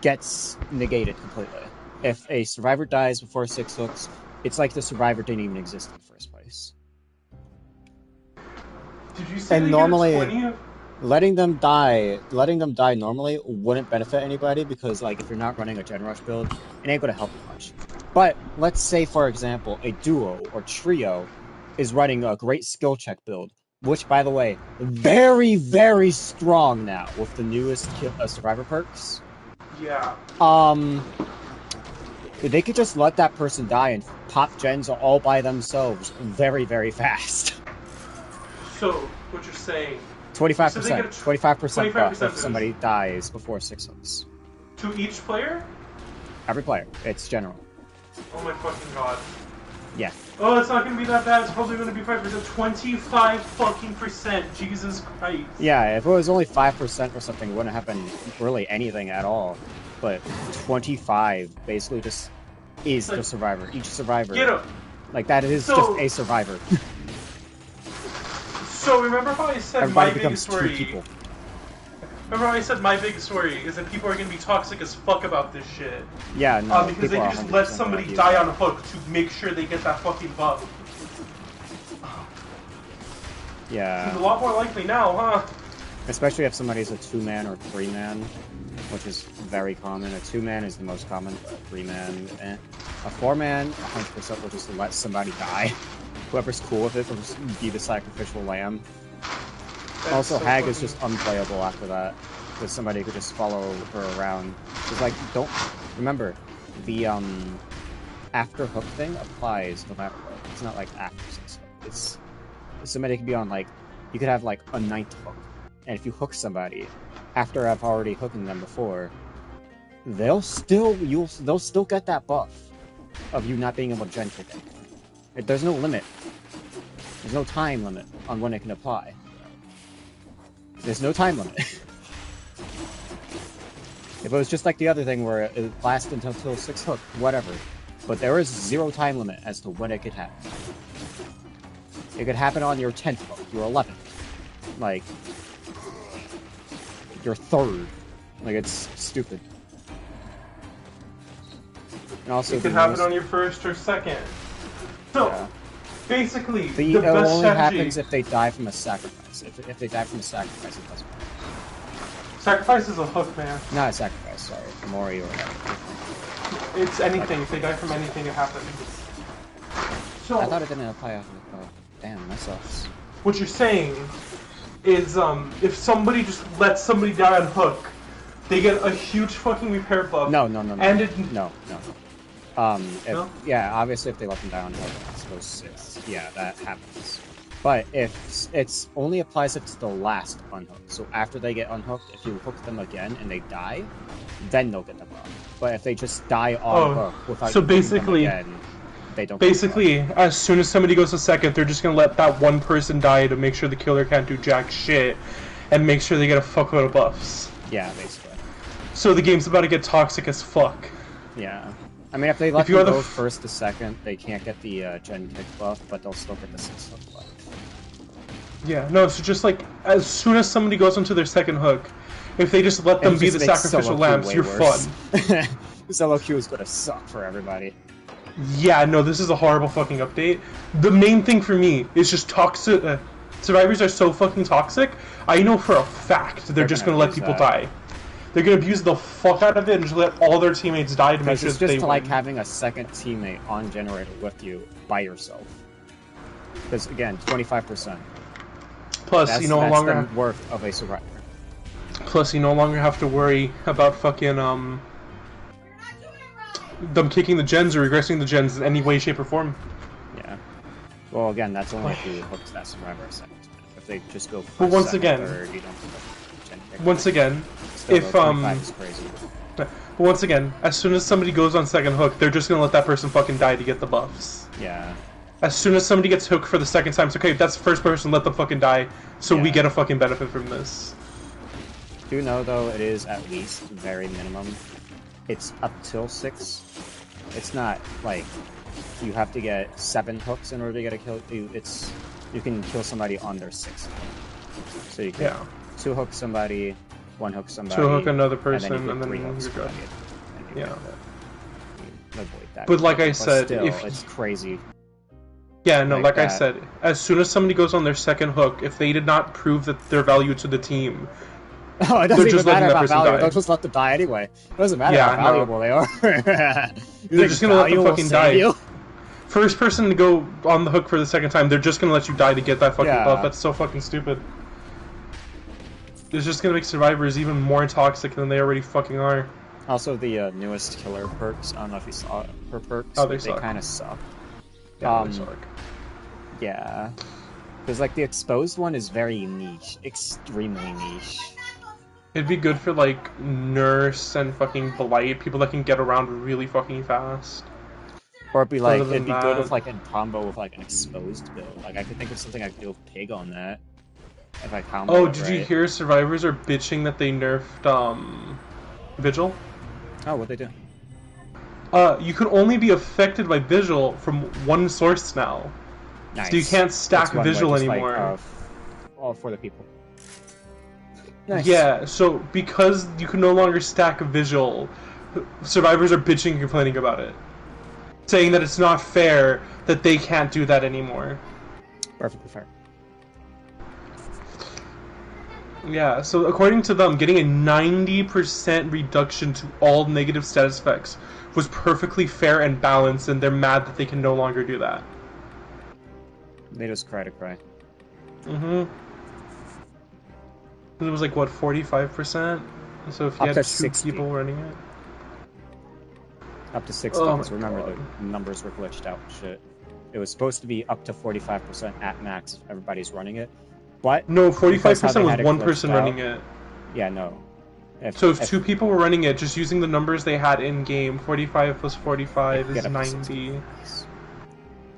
gets negated completely. If a survivor dies before 6 hooks, it's like the survivor didn't even exist in the first place. Did you say And they normally, get 20? letting them die normally wouldn't benefit anybody because, like, if you're not running a Gen Rush build, it ain't gonna help you much. But let's say, for example, a duo or trio is running a great skill check build, which, by the way, very, very strong now with the newest survivor perks. Yeah. They could just let that person die and pop gens all by themselves very, very fast. So, what you're saying... 25%. 25% buff if is somebody dies before 6 hooks. to each player? Every player. It's general. Oh my fucking god. Yeah. Oh, it's not gonna be that bad. It's probably gonna be 5%. 25 fucking %. Jesus Christ. Yeah, if it was only 5% or something, it wouldn't happen really anything at all. But 25 basically just is the survivor. Each survivor. Get him. Like, that is just a survivor. So, remember how I said everybody my becomes biggest worry? 2 people. Remember how I said my biggest worry is that people are gonna be toxic as fuck about this shit. Yeah, no. Because they can just let somebody die on a hook to make sure they get that fucking buff. Yeah. It's a lot more likely now, huh? Especially if somebody's a 2-man or 3-man, which is very common. A 2-man is the most common, but a 3-man, eh. A 4-man, 100% will just let somebody die. Whoever's cool with it will just be the sacrificial lamb. That's also, so Hag is just unplayable after that, because somebody could just follow her around. It's like, don't... Remember, the, after hook thing applies no matter what. It's not like after 6 hook. It's... Somebody could be on, like... You could have, like, a 9th hook. And if you hook somebody, after I've already hooking them before, they'll still get that buff of you not being able to gen kick it. There's no limit. There's no time limit on when it can apply. There's no time limit. If it was just like the other thing where it lasts until 6 hook, whatever. But there is 0 time limit as to when it could happen. It could happen on your 10th hook, your 11th. Like, your 3rd. Like, it's stupid. And also, it could happen on your 1st or 2nd. So, yeah. basically, the best only strategy... happens if they die from a sacrifice. If they die from a sacrifice, it doesn't matter. Sacrifice is a hook, man. Not a sacrifice, sorry. Mori or whatever. It's anything. If they die from anything, it happens. So, I thought it didn't apply after the... Oh, damn, that sucks. What you're saying is, if somebody just lets somebody die on hook, they get a huge fucking repair buff. No. And it... No. No? Yeah, obviously if they let them die on hook, I suppose yeah, that happens. But if it's only applies if it's the last unhook. So after they get unhooked, if you hook them again and they die, then they'll get the buff. But if they just die on hook without so hooking basically, them again, they don't. Basically, as soon as somebody goes to 2nd, they're just gonna let that one person die to make sure the killer can't do jack shit, and make sure they get a fuckload of buffs. Yeah, basically. So the game's about to get toxic as fuck. Yeah. I mean, if they let them go 1st to 2nd, they can't get the gen kick buff, but they'll still get the 6th hook buff. Yeah, no, so just like, as soon as somebody goes into their 2nd hook, if they just let them be the sacrificial lambs, you're fun. Solo queue is gonna suck for everybody. Yeah, no, this is a horrible fucking update. The main thing for me is just toxic. Survivors are so fucking toxic. I know for a fact they're just gonna let people die. They're gonna abuse the fuck out of it and just let all their teammates die to make sure that they win. It's just like having a 2nd teammate on generator with you by yourself. Because again, 25%. Plus, you no longer have the worth of a survivor. Plus, you no longer have to worry about fucking them kicking the gens or regressing the gens in any way, shape, or form. Yeah. Well, again, that's only if you hook that survivor a 2nd. If they just go but once again, 3rd, you don't gen kick. Once again, if 25 is crazy. But once again, as soon as somebody goes on 2nd hook, they're just gonna let that person fucking die to get the buffs. Yeah. As soon as somebody gets hooked for the 2nd time, it's okay, that's the first person, let them fucking die, so we get a fucking benefit from this. Do know, though, it is at least very minimum. It's up till 6. It's not, like, you have to get 7 hooks in order to get a kill. You can kill somebody on their 6th hook. So you can 2 hook somebody, one hook somebody, to hook another and person, then you and then three hooks you're good. somebody, and you Yeah. avoid that. But like I said, still, if it's crazy. yeah, no, like I that. said, as soon as somebody goes on their second hook, if they did not prove that their value to the team, Oh, it doesn't they're even just letting matter that about person value. die. They'll just let them die anyway. It doesn't matter Yeah, how no. valuable they are. They're just gonna let them fucking die. You? First person to go on the hook for the second time, they're just gonna let you die to get that fucking buff. Yeah. That's so fucking stupid. It's just gonna make survivors even more toxic than they already fucking are. Also, the newest killer perks. I don't know if you saw her perks. Oh, but they suck. kind of suck. Yeah, they suck. Yeah. Because, like, the exposed one is very niche. Extremely niche. It'd be good for, like, Nurse and fucking Blight, people that can get around really fucking fast. Or it'd be like, Other than it'd be good that- with, like, in combo with, like, an exposed build. Like, I could think of something I could do with Pig on that. If I combo Oh, it did you right. hear survivors are bitching that they nerfed, Vigil? Oh, what'd they do? You can only be affected by Vigil from one source now. Nice. So you can't stack That's one way, Vigil just, anymore. Like, all for the people. Nice. Yeah, so because you can no longer stack Vigil, survivors are bitching and complaining about it. Saying that it's not fair that they can't do that anymore. Perfectly fair. Yeah, so according to them, getting a 90% reduction to all negative status effects was perfectly fair and balanced, and they're mad that they can no longer do that. They just cry to cry. Mm-hmm. It was like, what, 45%? So if you Up had to two 60. people running it? Up to 60, Oh because my remember God. the numbers were glitched out and shit. It was supposed to be up to 45% at max if everybody's running it. But No, because how 45% they was had it one glitched person out- running it. Yeah, no. So if two people were running it, just using the numbers they had in-game, 45 plus 45 get is up to 90. 60. It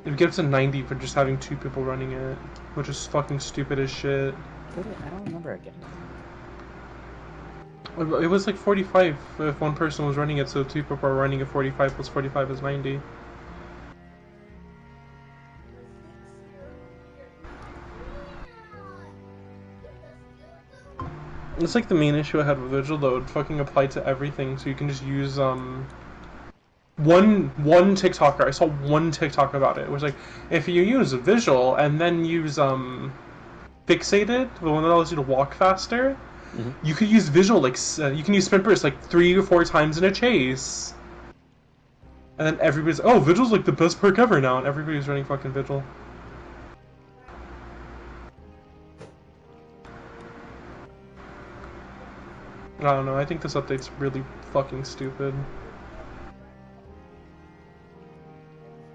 would get up to 90 for just having two people running it, which is fucking stupid as shit. I don't remember it getting. It was like 45 if one person was running it, so two people are running it. 45 plus 45 is 90. It's like the main issue I had with Vigil, though. It fucking applied to everything, so you can just use, one TikToker, I saw one TikTok about it. It was like, if you use Vigil and then use, Fixated, the one that allows you to walk faster, you could use Vigil, like, you can use Sprint Burst, like, 3 or 4 times in a chase. And then everybody's, oh, Vigil's, like, the best perk ever now, and everybody's running fucking Vigil. I don't know, I think this update's really fucking stupid.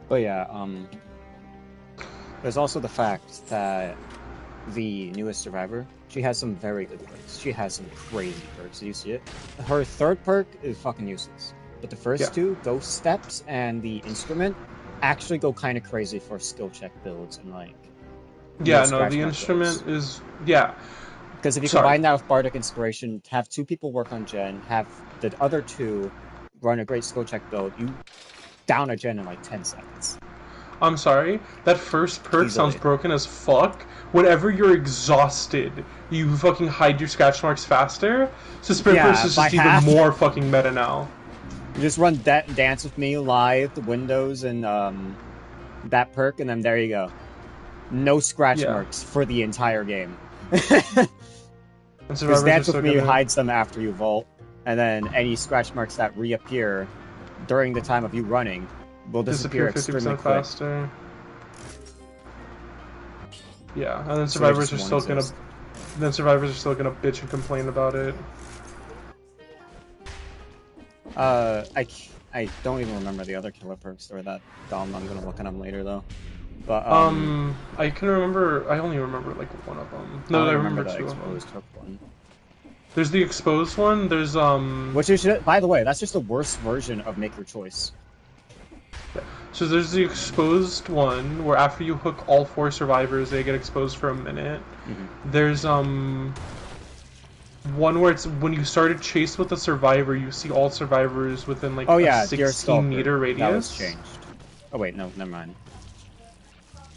But yeah, there's also the fact that the newest survivor, she has some very good perks. She has some crazy perks. Do you see it? Her third perk is fucking useless. But the first two, Ghost Steps and the Instrument, actually go kind of crazy for skill check builds and like... Yeah, no, scratch the mark Instrument builds. is... Yeah. Because if you Sorry. combine that with Bardic Inspiration, have two people work on Gen, have the other two run a great skill check build, you down a Gen in like 10 seconds. I'm sorry, that first perk Easily. sounds broken as fuck. Whenever you're exhausted, you fucking hide your scratch marks faster. So Sprint Yeah, Burst is by just even half. more fucking meta now. You just run Dance With Me live, the Windows, and that perk, and then there you go. No scratch marks for the entire game. And Because survivors are Dance so With Me good at it. hides them after you vault, and then any scratch marks that reappear during the time of you running will disappear extremely 50% quick. faster. Yeah, and then So they survivors just are still won't gonna... exist. Then survivors are still gonna bitch and complain about it. I don't even remember the other killer perks. They're that dumb. I'm gonna look at them later though. But I can remember... I only remember, like, one of them. No, I only remember the two of them. exposed hook one. There's the exposed one, there's, Which is, by the way, that's just a worse version of Make Your Choice. So there's the exposed one, where after you hook all 4 survivors, they get exposed for a minute. There's, one where it's, when you start a chase with a survivor, you see all survivors within, like, Oh yeah, a Dear 16 meter Stalker. radius. That was changed. Oh wait, no, never mind.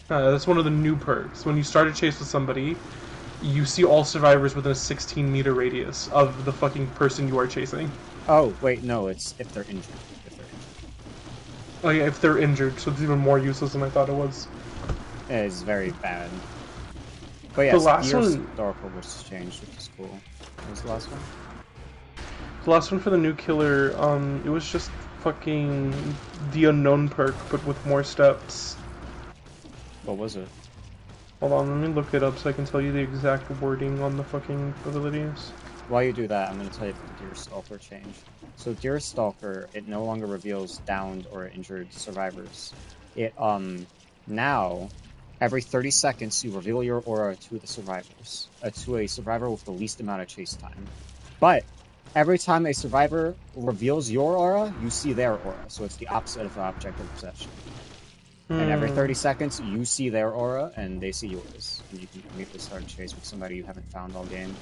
That's one of the new perks. When you start a chase with somebody, you see all survivors within a 16-meter radius of the fucking person you are chasing. Oh, wait, no, it's if they're injured. If they're injured. Oh yeah, if they're injured, so it's even more useless than I thought it was. It is very bad. But yeah, The last Gears one... Historical was changed, which is cool. What was the last one? The last one for the new killer, it was just fucking the unknown perk, but with more steps. What was it? Hold on, let me look it up so I can tell you the exact wording on the fucking abilities. While you do that, I'm going to tell you the Deer Stalker change. So Deer Stalker, it no longer reveals downed or injured survivors. It, now, every 30 seconds, you reveal your aura to the survivors. To a survivor with the least amount of chase time. But, every time a survivor reveals your aura, you see their aura. So it's the opposite of the object of possession. And every 30 seconds, you see their aura, and they see yours. And you can immediately start a chase with somebody you haven't found all game.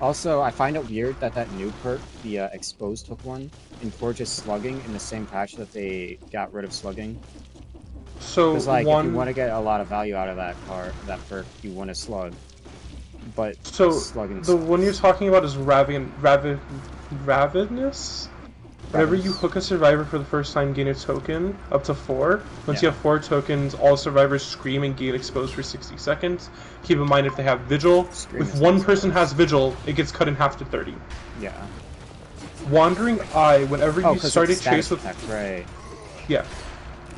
Also, I find it weird that that new perk, the Exposed Hook one, encourages slugging in the same patch that they got rid of slugging. So, because, like, if you want to get a lot of value out of that perk, you want to slug. But slugging the one you're talking about is Ravenous? Whenever you hook a survivor for the first time, gain a token, up to 4. Once you have 4 tokens, all survivors scream and gain exposed for 60 seconds. Keep in mind if they have Vigil, if one person has Vigil, it gets cut in half to 30. Yeah. Wandering Eye, whenever you started chase with... Right. Yeah.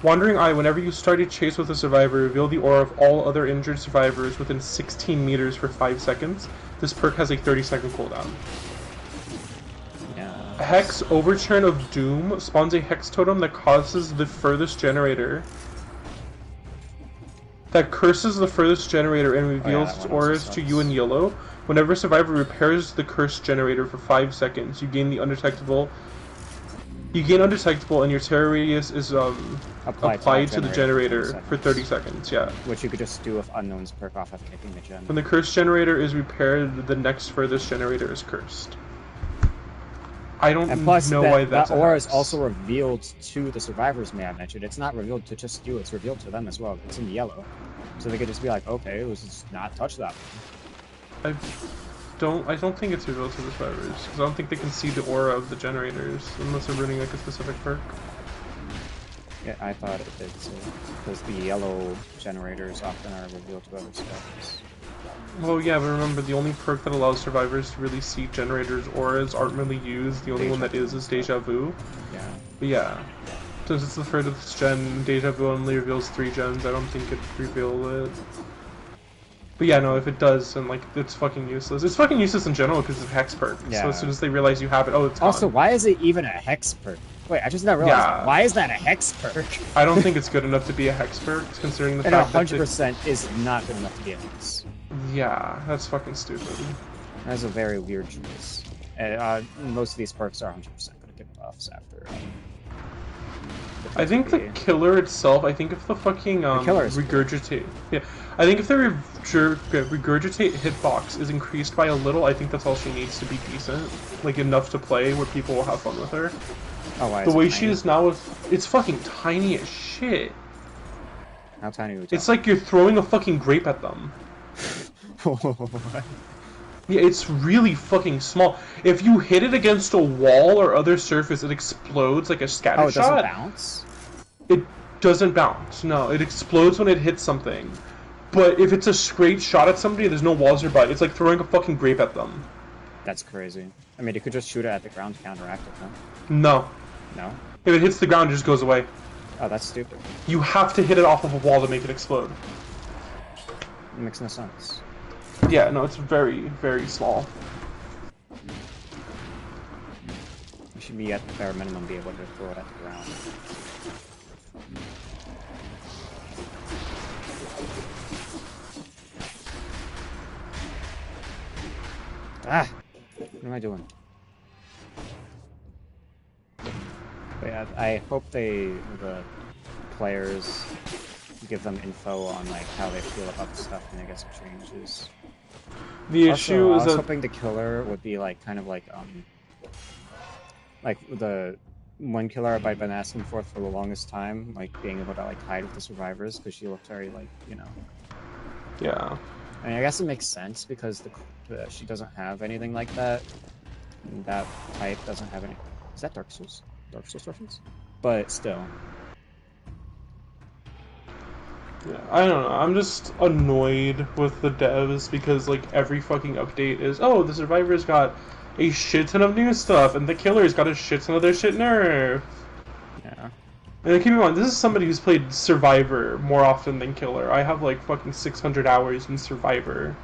Wandering Eye, whenever you started chase with a survivor, reveal the aura of all other injured survivors within 16 meters for 5 seconds. This perk has a 30-second cooldown. Hex Overturn of Doom spawns a Hex Totem that causes the furthest generator. That curses the furthest generator and reveals auras to you in yellow. Whenever a survivor repairs the cursed generator for 5 seconds, you gain the undetectable. You gain undetectable, and your terror radius is applied to the generator for 30 seconds. Yeah. Which you could just do with Unknown's perk off of kicking the gen. When the cursed generator is repaired, the next furthest generator is cursed. I don't know why that's that aura is also revealed to the survivors, may I mention. It's not revealed to just you, it's revealed to them as well. It's in yellow. So they could just be like, okay, let's just not touch that one. I don't think it's revealed to the survivors, because I don't think they can see the aura of the generators, unless they're running like a specific perk. Yeah, I thought it did too. Because the yellow generators often are revealed to other survivors. Well, yeah, but remember, the only perk that allows survivors to really see generators' auras aren't really used. The only one that is Deja Vu. Yeah. But yeah, since it's the furthest gen, Deja Vu only reveals 3 gens. I don't think it'd reveal it. But yeah, no, if it does, then like it's fucking useless. It's fucking useless in general because it's a hex perk. Yeah. So as soon as they realize you have it, oh, it's gone. Also, why is it even a hex perk? Wait, I just now realized, why is that a hex perk? I don't think it's good enough to be a hex perk, considering the fact that 100% is not good enough to be a hex. Yeah, that's fucking stupid. That's a very weird choice. Most of these perks are 100% going to get buffs after. I think the killer itself. I think if the fucking regurgitate, cool. Yeah, I think if the regurgitate hitbox is increased by a little, I think that's all she needs to be decent, like enough to play where people will have fun with her. Oh, why? The way she is now, it's fucking tiny as shit. How tiny are we talking? It's like you're throwing a fucking grape at them. Yeah, it's really fucking small. If you hit it against a wall or other surface, it explodes like a scatter shot. Oh, it doesn't bounce? It doesn't bounce, no. It explodes when it hits something. But if it's a straight shot at somebody, there's no walls or butt. It's like throwing a fucking grape at them. That's crazy. I mean, you could just shoot it at the ground to counteract it, huh? No. No? If it hits the ground, it just goes away. Oh, that's stupid. You have to hit it off of a wall to make it explode. It makes no sense. Yeah, no, it's very, very small. You should be at the bare minimum be able to throw it at the ground. Ah! What am I doing? But yeah, I hope the players give them info on like how they feel about the stuff and they get some changes. The issue is I was hoping the killer would be like kind of like the one killer I've been asking for the longest time, like being able to like hide with the survivors because she looked very like, you know. Yeah. I mean, I guess it makes sense because she doesn't have anything like that. That type doesn't have any. Is that Dark Souls? Dark Souls reference? But still. Yeah, I don't know. I'm just annoyed with the devs because like every fucking update is, oh, the survivors got a shit ton of new stuff and the killers got a shit ton of their shit nerfed. Yeah. And keep in mind, this is somebody who's played Survivor more often than Killer. I have like fucking 600 hours in Survivor.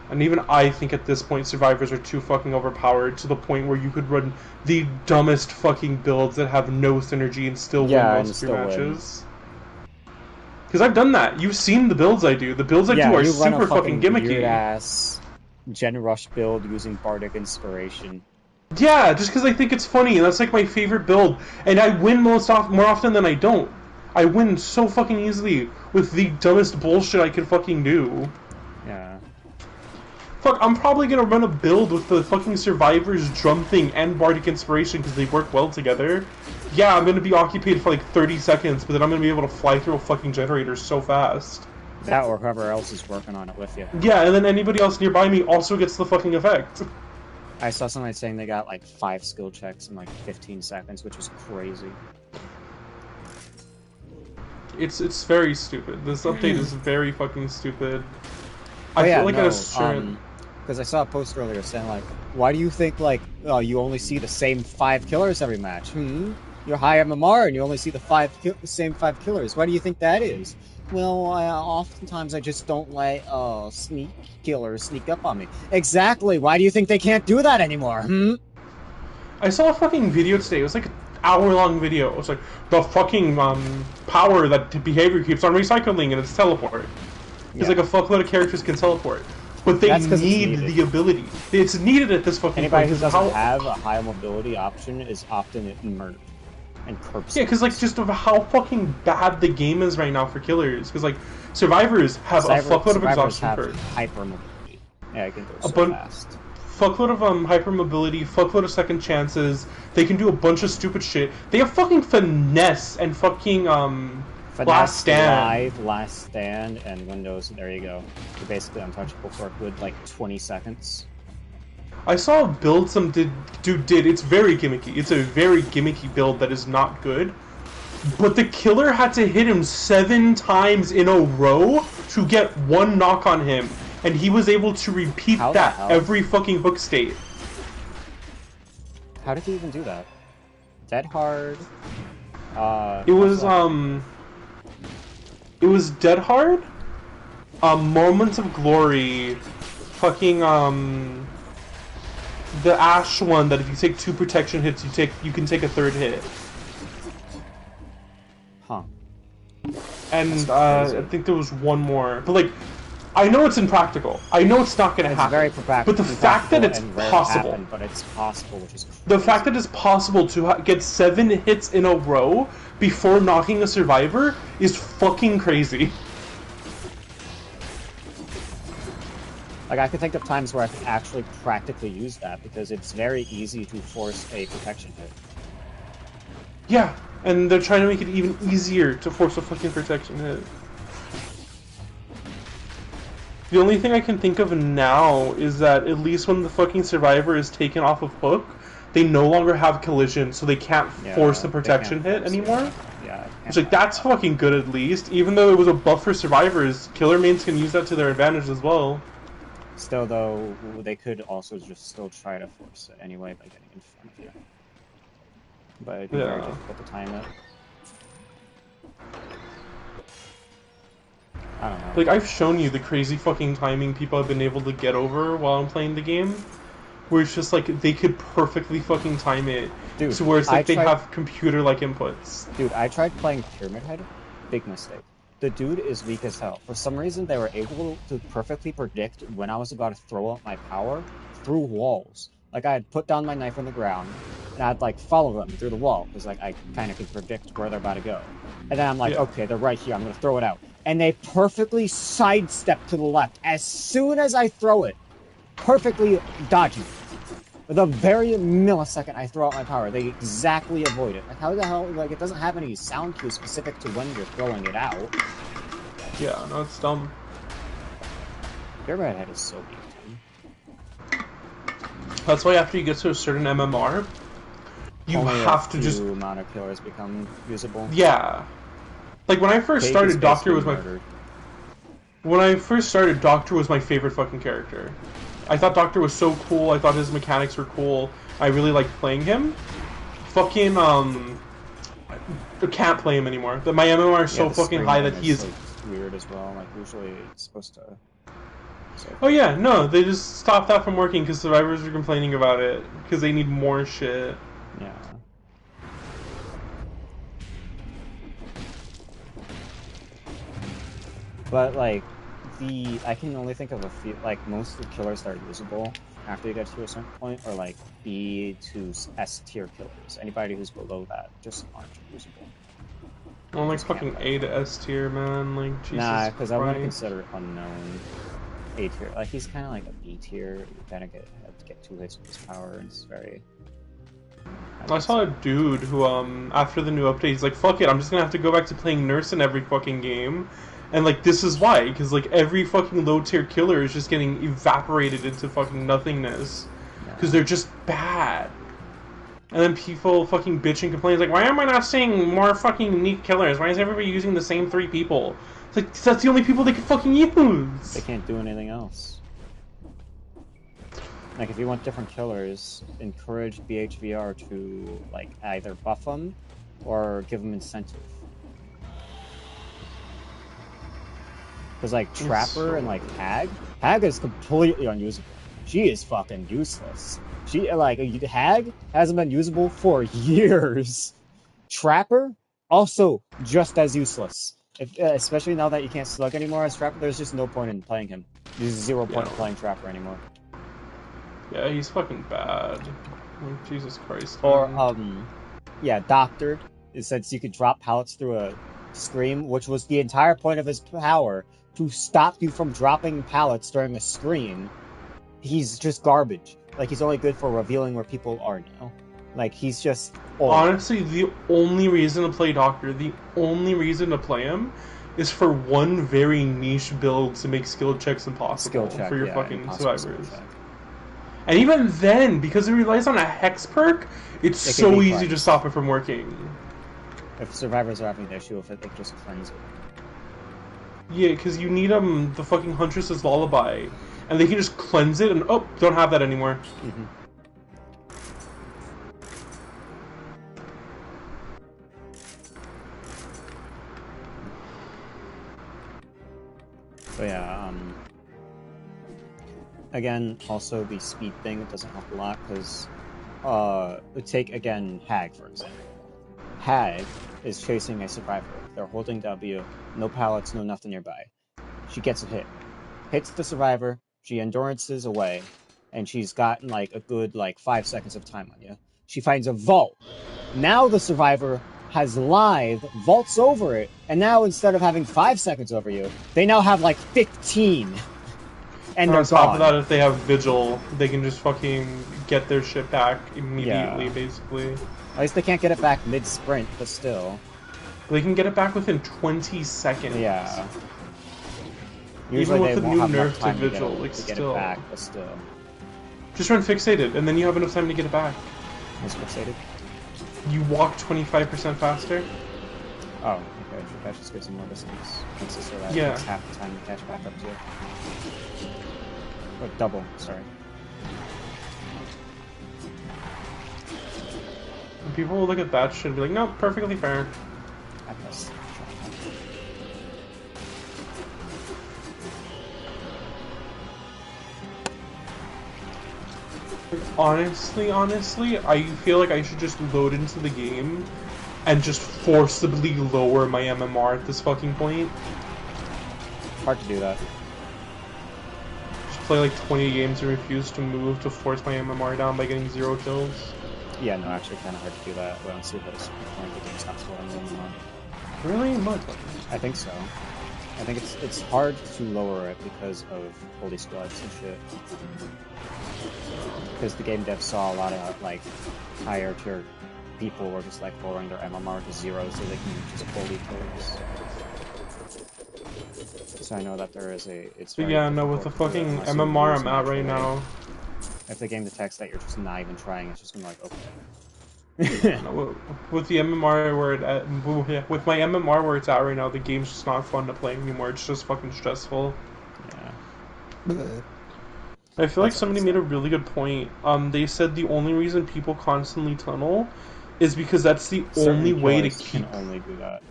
And even I think at this point Survivors are too fucking overpowered to the point where you could run the dumbest fucking builds that have no synergy and still win most of your matches. Because I've done that. You've seen the builds I do. The builds I do are super fucking gimmicky. Weird-ass Gen Rush build using Bardic Inspiration. Yeah, just because I think it's funny, and that's like my favorite build. And I win more often than I don't. I win so fucking easily with the dumbest bullshit I can fucking do. Yeah. Fuck, I'm probably gonna run a build with the fucking Survivors drum thing and Bardic Inspiration because they work well together. Yeah, I'm gonna be occupied for like 30 seconds, but then I'm gonna be able to fly through a fucking generator so fast. That or whoever else is working on it with you. Yeah, and then anybody else nearby me also gets the fucking effect. I saw somebody saying they got like 5 skill checks in like 15 seconds, which is crazy. It's very stupid. This update is very fucking stupid. Oh, I yeah, feel like no, a certain... because I saw a post earlier saying like, why do you think like, oh, you only see the same 5 killers every match? You're high MMR and you only see the same 5 killers. Why do you think that is? Well, oftentimes I just don't let sneak killers sneak up on me. Exactly. Why do you think they can't do that anymore? I saw a fucking video today. It was like an hour-long video. It was like the fucking power that behavior keeps on recycling and it's teleport. It's like a fuckload of characters can teleport. But they need the ability. It's needed at this fucking Anybody point. Who doesn't have a high mobility option is often murdered. And curbs. Yeah, because like just of how fucking bad the game is right now for killers. Because like Survivors have a fuckload of exhaustion curve. Hypermobility. Yeah, I can go so fast. Fuckload of hypermobility, fuckload of second chances. They can do a bunch of stupid shit. They have fucking finesse and fucking last stand. Last stand, and Windows. There you go. You're basically untouchable for a good like 20 seconds. I saw a build some dude did. It's very gimmicky. It's a very gimmicky build that is not good. But the killer had to hit him 7 times in a row to get 1 knock on him. And he was able to repeat that every fucking hook state. How did he even do that? Dead Hard? It was Dead Hard, Moments of Glory, fucking the Ash one that if you take 2 protection hits, you can take a 3rd hit. Huh. And I think there was one more, but like, I know it's impractical. I know it's not going to happen. Very impractical. But the fact that it's possible, but it's possible, which is crazy. The fact that it's possible to get 7 hits in a row before knocking a survivor is fucking crazy. Like, I can think of times where I can actually practically use that, because it's very easy to force a protection hit. Yeah, and they're trying to make it even easier to force a fucking protection hit. The only thing I can think of now is that at least when the fucking survivor is taken off of hook, they no longer have collision, so they can't force the protection hit anymore. Yeah. It's like, that's fucking good at least. Even though it was a buff for survivors, killer mains can use that to their advantage as well. Still, though, they could also just still try to force it anyway by getting in front of you. But it'd be very difficult to time it. I don't know. Like, I've shown you the crazy fucking timing people have been able to get over while I'm playing the game. Where it's just like, they could perfectly fucking time it. Dude, to where it's like they have computer-like inputs. Dude, I tried playing Pyramid Head. Big mistake. The dude is weak as hell. For some reason, they were able to perfectly predict when I was about to throw out my power through walls. Like, I had put down my knife on the ground, and I'd, like, follow them through the wall, because, like, I kind of could predict where they're about to go. And then I'm like, okay, they're right here, I'm going to throw it out. And they perfectly sidestep to the left. As soon as I throw it, perfectly dodging. The very millisecond I throw out my power, they exactly avoid it. Like, how the hell, like, it doesn't have any sound cue specific to when you're throwing it out. Yeah, no, it's dumb. Pyramid Head is so beat. That's why after you get to a certain MMR, you Only have to just amount of killers become usable. Yeah. Like when I first started, Doctor was murdered. When I first started, Doctor was my favorite fucking character. I thought Doctor was so cool. I thought his mechanics were cool. I really liked playing him. Fucking I can't play him anymore. My MMR is so fucking high that he is like, weird as well. Like usually it's supposed to. Oh yeah, no, they just stopped that from working because survivors were complaining about it because they need more shit. Yeah. But like I can only think of a few. Like most of the killers that are usable after you get to a certain point are like B to S tier killers. Anybody who's below that just aren't usable. Well, like fucking A to S tier, man. Like Jesus. Nah, because I wouldn't consider Unknown A tier. Like he's kind of like a B tier. You kind of have to get 2 hits with his power, and it's very. I saw a dude who, after the new update, he's like, fuck it, I'm just gonna have to go back to playing Nurse in every fucking game. And, like, this is why, because, like, every fucking low-tier killer is just getting evaporated into fucking nothingness. Because they're just bad. And then people fucking bitch and complain, like, why am I not seeing more fucking unique killers? Why is everybody using the same 3 people? It's like, that's the only people they can fucking use! They can't do anything else. Like, if you want different killers, encourage BHVR to, like, either buff them or give them incentive. Because, like, Trapper and, like, Hag is completely unusable. She is fucking useless. Hag hasn't been usable for years. Trapper, also just as useless. Especially now that you can't slug anymore as Trapper, there's just no point in playing him. There's 0 point in playing Trapper anymore. Yeah, he's fucking bad. Like, Jesus Christ. Or, yeah, Doctor, since you could drop pallets through a scream, which was the entire point of his power, to stop you from dropping pallets during a scream, he's just garbage. Like, he's only good for revealing where people are now. Like, he's just old. Honestly, the only reason to play Doctor, the only reason to play him, is for one very niche build to make skill checks impossible for your fucking survivors. And even then, because it relies on a hex perk, it's so easy to stop it from working. If survivors are having an issue with it, they just cleanse it. Yeah, because you need the fucking Huntress's Lullaby, and they can just cleanse it and don't have that anymore. Mm-hmm. So yeah, again, also the speed thing doesn't help a lot, because take again Hag for example. Hag is chasing a survivor. They're holding W, no pallets, no nothing nearby. She gets a hit. Hits the survivor, she endurances away, and she's gotten like a good 5 seconds of time on you. She finds a vault. Now the survivor has live, vaults over it, and now instead of having 5 seconds over you, they now have 15. And on top of that, if they have Vigil, they can just fucking get their shit back immediately, basically. At least they can't get it back mid-sprint, but still. They can get it back within 20 seconds. Yeah. Usually Even with the new nerf to Vigil, to get it back, but still. Just run Fixated, and then you have enough time to get it back. What's Fixated? You walk 25% faster. Oh, okay. That just gives them more distance. So that takes half the time to catch back up to it. Or double, sorry. And people will look at that shit and be like, no, perfectly fair. Honestly, I feel like I should just load into the game and just forcibly lower my MMR at this fucking point. Hard to do that. Just play 20 games and refuse to move to force my MMR down by getting 0 kills. Yeah, no, actually kind of hard to do that. We don't see that it's the game stops loading anymore. Really? What? I think so. I think it's hard to lower it because of Holy Squads and shit. Because the game devs saw a lot of higher tier people were just lowering their MMR to 0 so they can just bully kills. So I know that there is a. It's But very yeah, no, with difficult the to do it fucking unless you MMR use I'm at right naturally. now. If the game detects that you're just not even trying, it's just gonna be like, Yeah, okay. no, with the MMR where it at, with my MMR where it's at right now, the game's just not fun to play anymore. It's just fucking stressful. Yeah. I feel like That's somebody made a understandable. really good point. They said the only reason people constantly tunnel is because that's the only Certain way to killers can keep. only do that.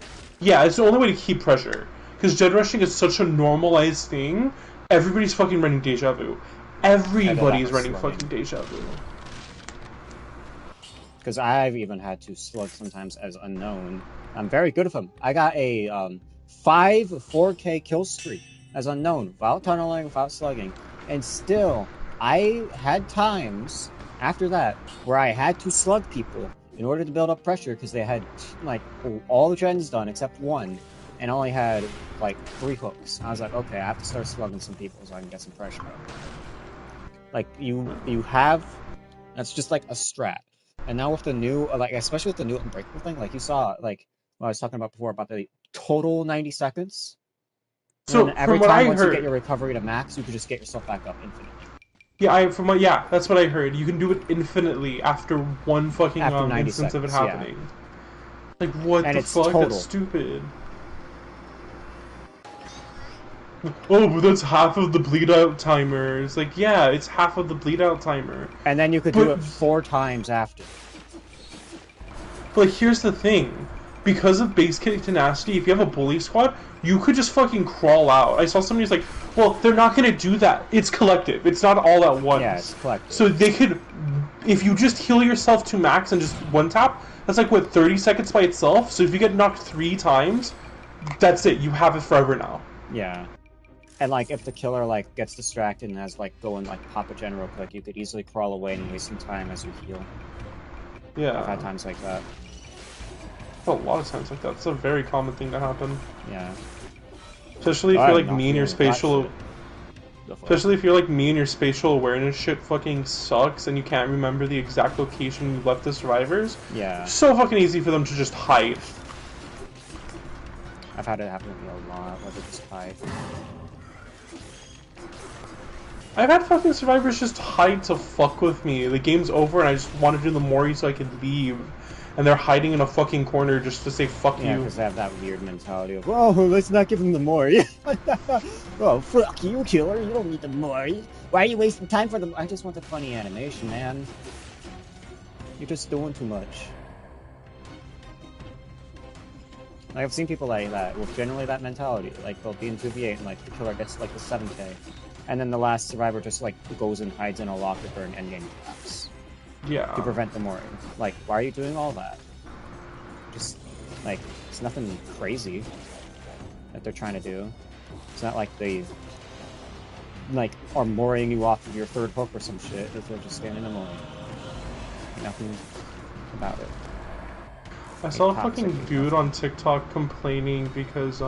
Yeah, it's the only way to keep pressure. Because Jed rushing is such a normalized thing. Everybody's fucking running deja vu. I did that Everybody's with running slugging. fucking deja vu. Because I've even had to slug sometimes as unknown. I'm very good with them. I got a 4K kill streak as unknown, without tunneling, without slugging. And still, I had times after that where I had to slug people in order to build up pressure because they had like all the gens done except one and only had like 3 hooks. I was like, okay, I have to start slugging some people so I can get some pressure up. Like you have, that's just like a strat. And now with the new, like especially with the new Unbreakable thing, like you saw, like what I was talking about before about the total 90 seconds. And So then every from what time I once you get heard, your recovery to max, you could just get yourself back up infinitely. yeah, that's what I heard. You can do it infinitely after one fucking After 90 instance of it seconds, yeah. happening. Like what And the it's fuck? That's total. stupid. Oh, but that's half of the bleed out timer. It's like, yeah, it's half of the bleed out timer. And then you could do But it 4 times after. But here's the thing. Because of base kick tenacity, if you have a bully squad, you could just fucking crawl out. I saw somebody's like, well, they're not gonna do that. It's collective. It's not all at Yeah, once. it's collective. So they could, if you just heal yourself to max and just one tap, that's like, what, 30 seconds by itself? So if you get knocked 3 times, that's it. You have it forever now. Yeah. And like if the killer like gets distracted and has like go and like pop a gen real quick, you could easily crawl away and waste some time as you heal. Yeah. I've had times like that. A lot of times like that. It's a very common thing to happen. Yeah. Especially if I you're am like not me and your feeling that spatial. shit. The fuck? Especially if you're like me and your spatial awareness shit fucking sucks and you can't remember the exact location you left the survivors. Yeah. So fucking easy for them to just hide. I've had it happen to me a lot, where they just hide. I've had fucking survivors just hide to fuck with me. The game's over and I just want to do the Mori so I can leave. And they're hiding in a fucking corner just to say fuck Yeah, you. because they have that weird mentality of, oh, let's not give them the Mori. Oh, fuck you, killer. You don't need the Mori. Why are you wasting time for them? I just want the funny animation, man. You're just doing too much. Like, I've seen people like that with generally that mentality. Like, they'll be in 2v8 and, like, the killer gets, like, the 7k. And then the last survivor just, like, goes and hides in a locker during endgame collapse. Yeah. To prevent the Mori. Like, why are you doing all that? Just, like, it's nothing crazy that they're trying to do. It's not like they, like, are Moriing you off of your 3rd hook or some shit if they're just standing in Mori. Nothing about it. I saw a fucking dude on TikTok complaining because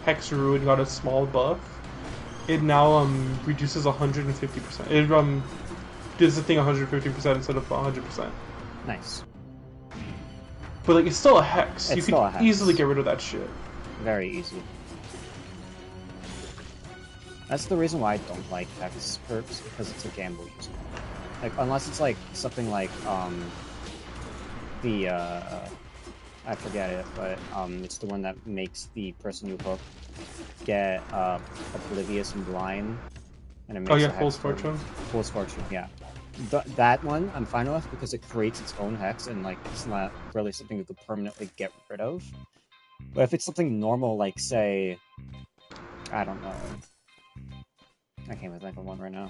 Hex Ruin got a small buff. It now reduces 150%. It does the thing 150% instead of 100%. Nice. But like it's still a Hex. It's you still could a Hex. easily get rid of that shit. Very easy. That's the reason why I don't like Hex perks, because it's a gamble user. Like, unless it's like something like I forget it, but it's the one that makes the person you hook get oblivious and blind, and it makes Oh yeah, a Fool's hex Fortune. Fool's Fortune, yeah. That one I'm fine with because it creates its own hex and like it's not really something you could permanently get rid of. But if it's something normal, like say, I don't know, I can't even think of one right now.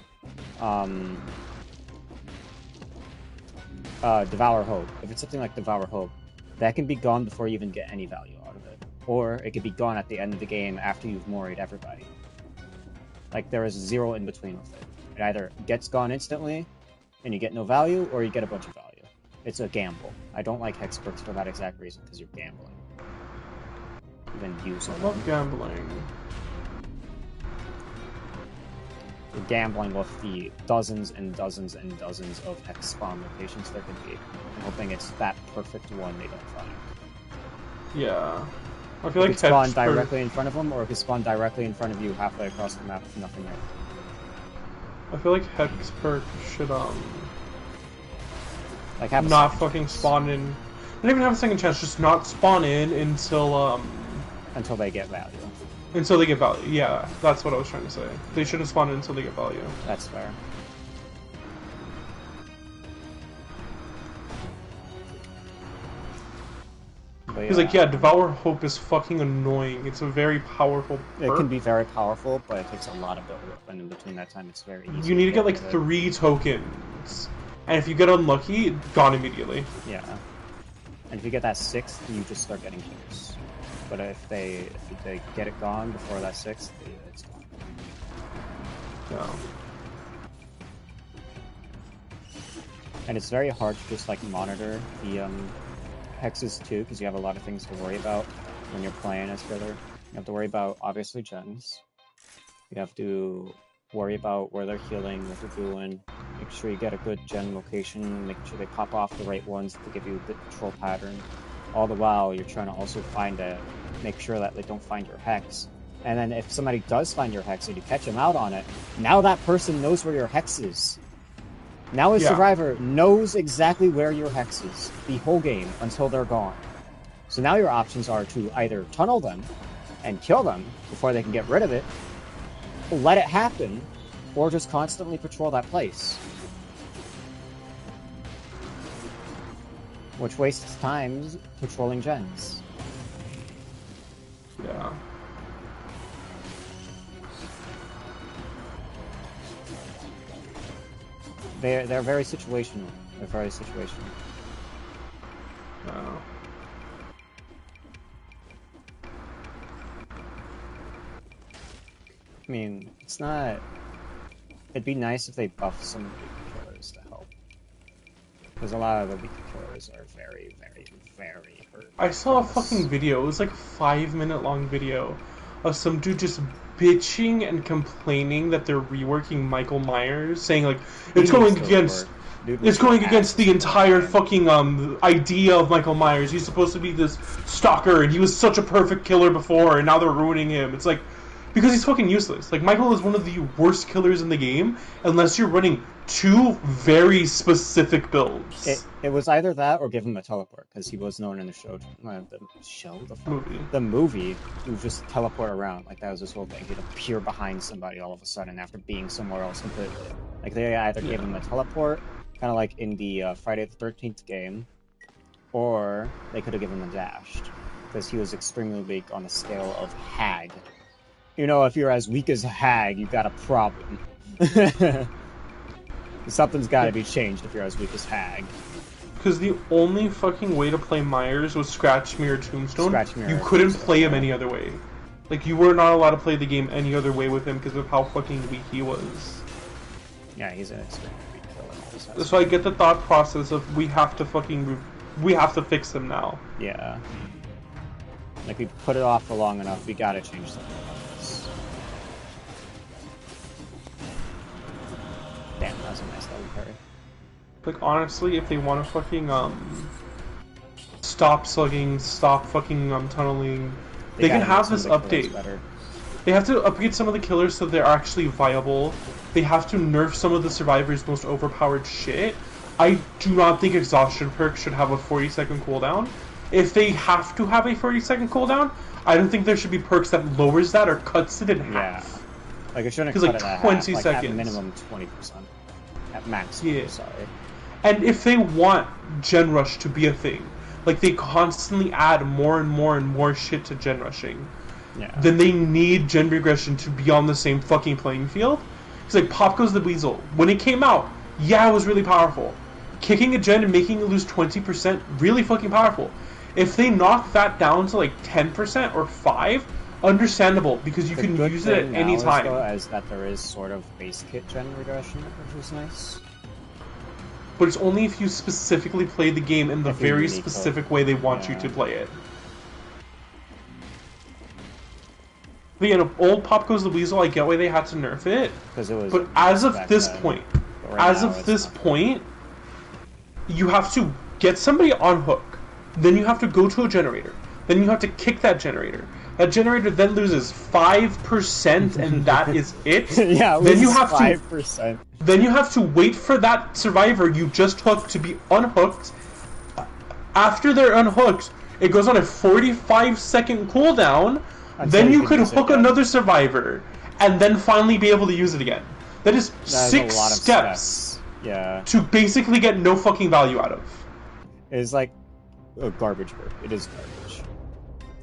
Devour Hope. If it's something like Devour Hope, that can be gone before you even get any value out of it. Or it could be gone at the end of the game after you've Moried everybody. Like, there is 0 in between with it. It either gets gone instantly, and you get no value, or you get a bunch of value. It's a gamble. I don't like Hex perks for that exact reason, because you're gambling. Even using I love gambling. You're gambling with the dozens and dozens and dozens of Hex spawn locations there could be, and hoping it's that perfect one they don't find. Yeah. I feel It like could spawn Hex directly in front of them, or it could spawn directly in front of you halfway across the map with nothing there. I feel like Hex perk should Like have not fucking spawn in. Not even have a second chance. Just not spawn in until they get value. Until they get value. Yeah, that's what I was trying to say. They shouldn't spawn in until they get value. That's fair. He's like, yeah, Devour Hope is fucking annoying. It's a very powerful perk. It can be very powerful, but it takes a lot of build-up, and in between that time, it's very easy. You need to get like 3 tokens, and if you get unlucky, gone immediately. Yeah, and if you get that 6th, you just start getting kills. But if they get it gone before that 6th, it's gone. Yeah. And it's very hard to just like monitor the hexes too, because you have a lot of things to worry about when you're playing as Filler. You have to worry about, obviously, gens. You have to worry about where they're healing, what they're doing. Make sure you get a good gen location, make sure they pop off the right ones to give you the control pattern. All the while, you're trying to also make sure that they don't find your hex. And then if somebody does find your hex and you catch them out on it, now that person knows where your hex is. Now a survivor knows exactly where your hex is the whole game until they're gone. So now your options are to either tunnel them and kill them before they can get rid of it, let it happen, or just constantly patrol that place. Which wastes time patrolling gens. Yeah. They're very situational. They're very situational. No. I mean, it's not... It'd be nice if they buffed some of the weaker killers to help. Because a lot of the weaker killers are very, very, very hurt. I saw a fucking video. It was like a 5-minute long video of some dude just bitching and complaining that they're reworking Michael Myers, saying like it's going against the entire fucking idea of Michael Myers. He's supposed to be this stalker, and he was such a perfect killer before, and now they're ruining him. It's like, because he's fucking useless. Like, Michael is one of the worst killers in the game, unless you're running 2 very specific builds. It was either that or give him a teleport, because he was known in the movie, he would just teleport around. Like, that was his whole thing. He'd appear behind somebody all of a sudden after being somewhere else completely. Like, they either gave him a teleport, kind of like in the Friday the 13th game, or they could have given him a dashed, because he was extremely weak on the scale of Hag. You know, if you're as weak as Hag, you've got a problem. Something's got to be changed if you're as weak as Hag. Because the only fucking way to play Myers was Scratch Mirror Tombstone. You couldn't Tombstone, play him any other way. Like, you were not allowed to play the game any other way with him because of how fucking weak he was. Yeah, he's an extremely weak killer. So I get the thought process of we have to fix him now. Yeah. Like, we put it off for long enough, we gotta change something. Damn, that was a nice level parry. Like, honestly, if they want to fucking, stop slugging, stop fucking, tunneling, they can have this update. They have to upgrade some of the killers so they're actually viable. They have to nerf some of the survivors' most overpowered shit. I do not think Exhaustion perk should have a 40-second cooldown. If they have to have a 40-second cooldown, I don't think there should be perks that lowers that or cuts it in half. Like, it shouldn't cut like it at 20 half, seconds. Like, at minimum 20%. At max, sorry. And if they want Gen Rush to be a thing, like they constantly add more and more and more shit to Gen Rushing, then they need Gen Regression to be on the same fucking playing field. It's like Pop Goes the Weasel. When it came out, yeah, it was really powerful. Kicking a gen and making it lose 20%, really fucking powerful. If they knock that down to like 10% or 5%, understandable, because you can use it at any time. As that there is sort of base kit gen regression, which is nice. But it's only if you specifically play the game in the very specific way they want you to play it. But yeah, old Pop Goes the Weasel, I get why they had to nerf it. But as of this point, you have to get somebody on hook. Then you have to go to a generator, then you have to kick that generator. That generator then loses 5%, and that is it. Yeah, then you have 5%. Then you have to wait for that survivor you just hooked to be unhooked. After they're unhooked, it goes on a 45-second cooldown. Then you could hook another survivor, and then finally be able to use it again. That is 6 steps. Yeah. To basically get no fucking value out of. It is like a garbage work. It is garbage.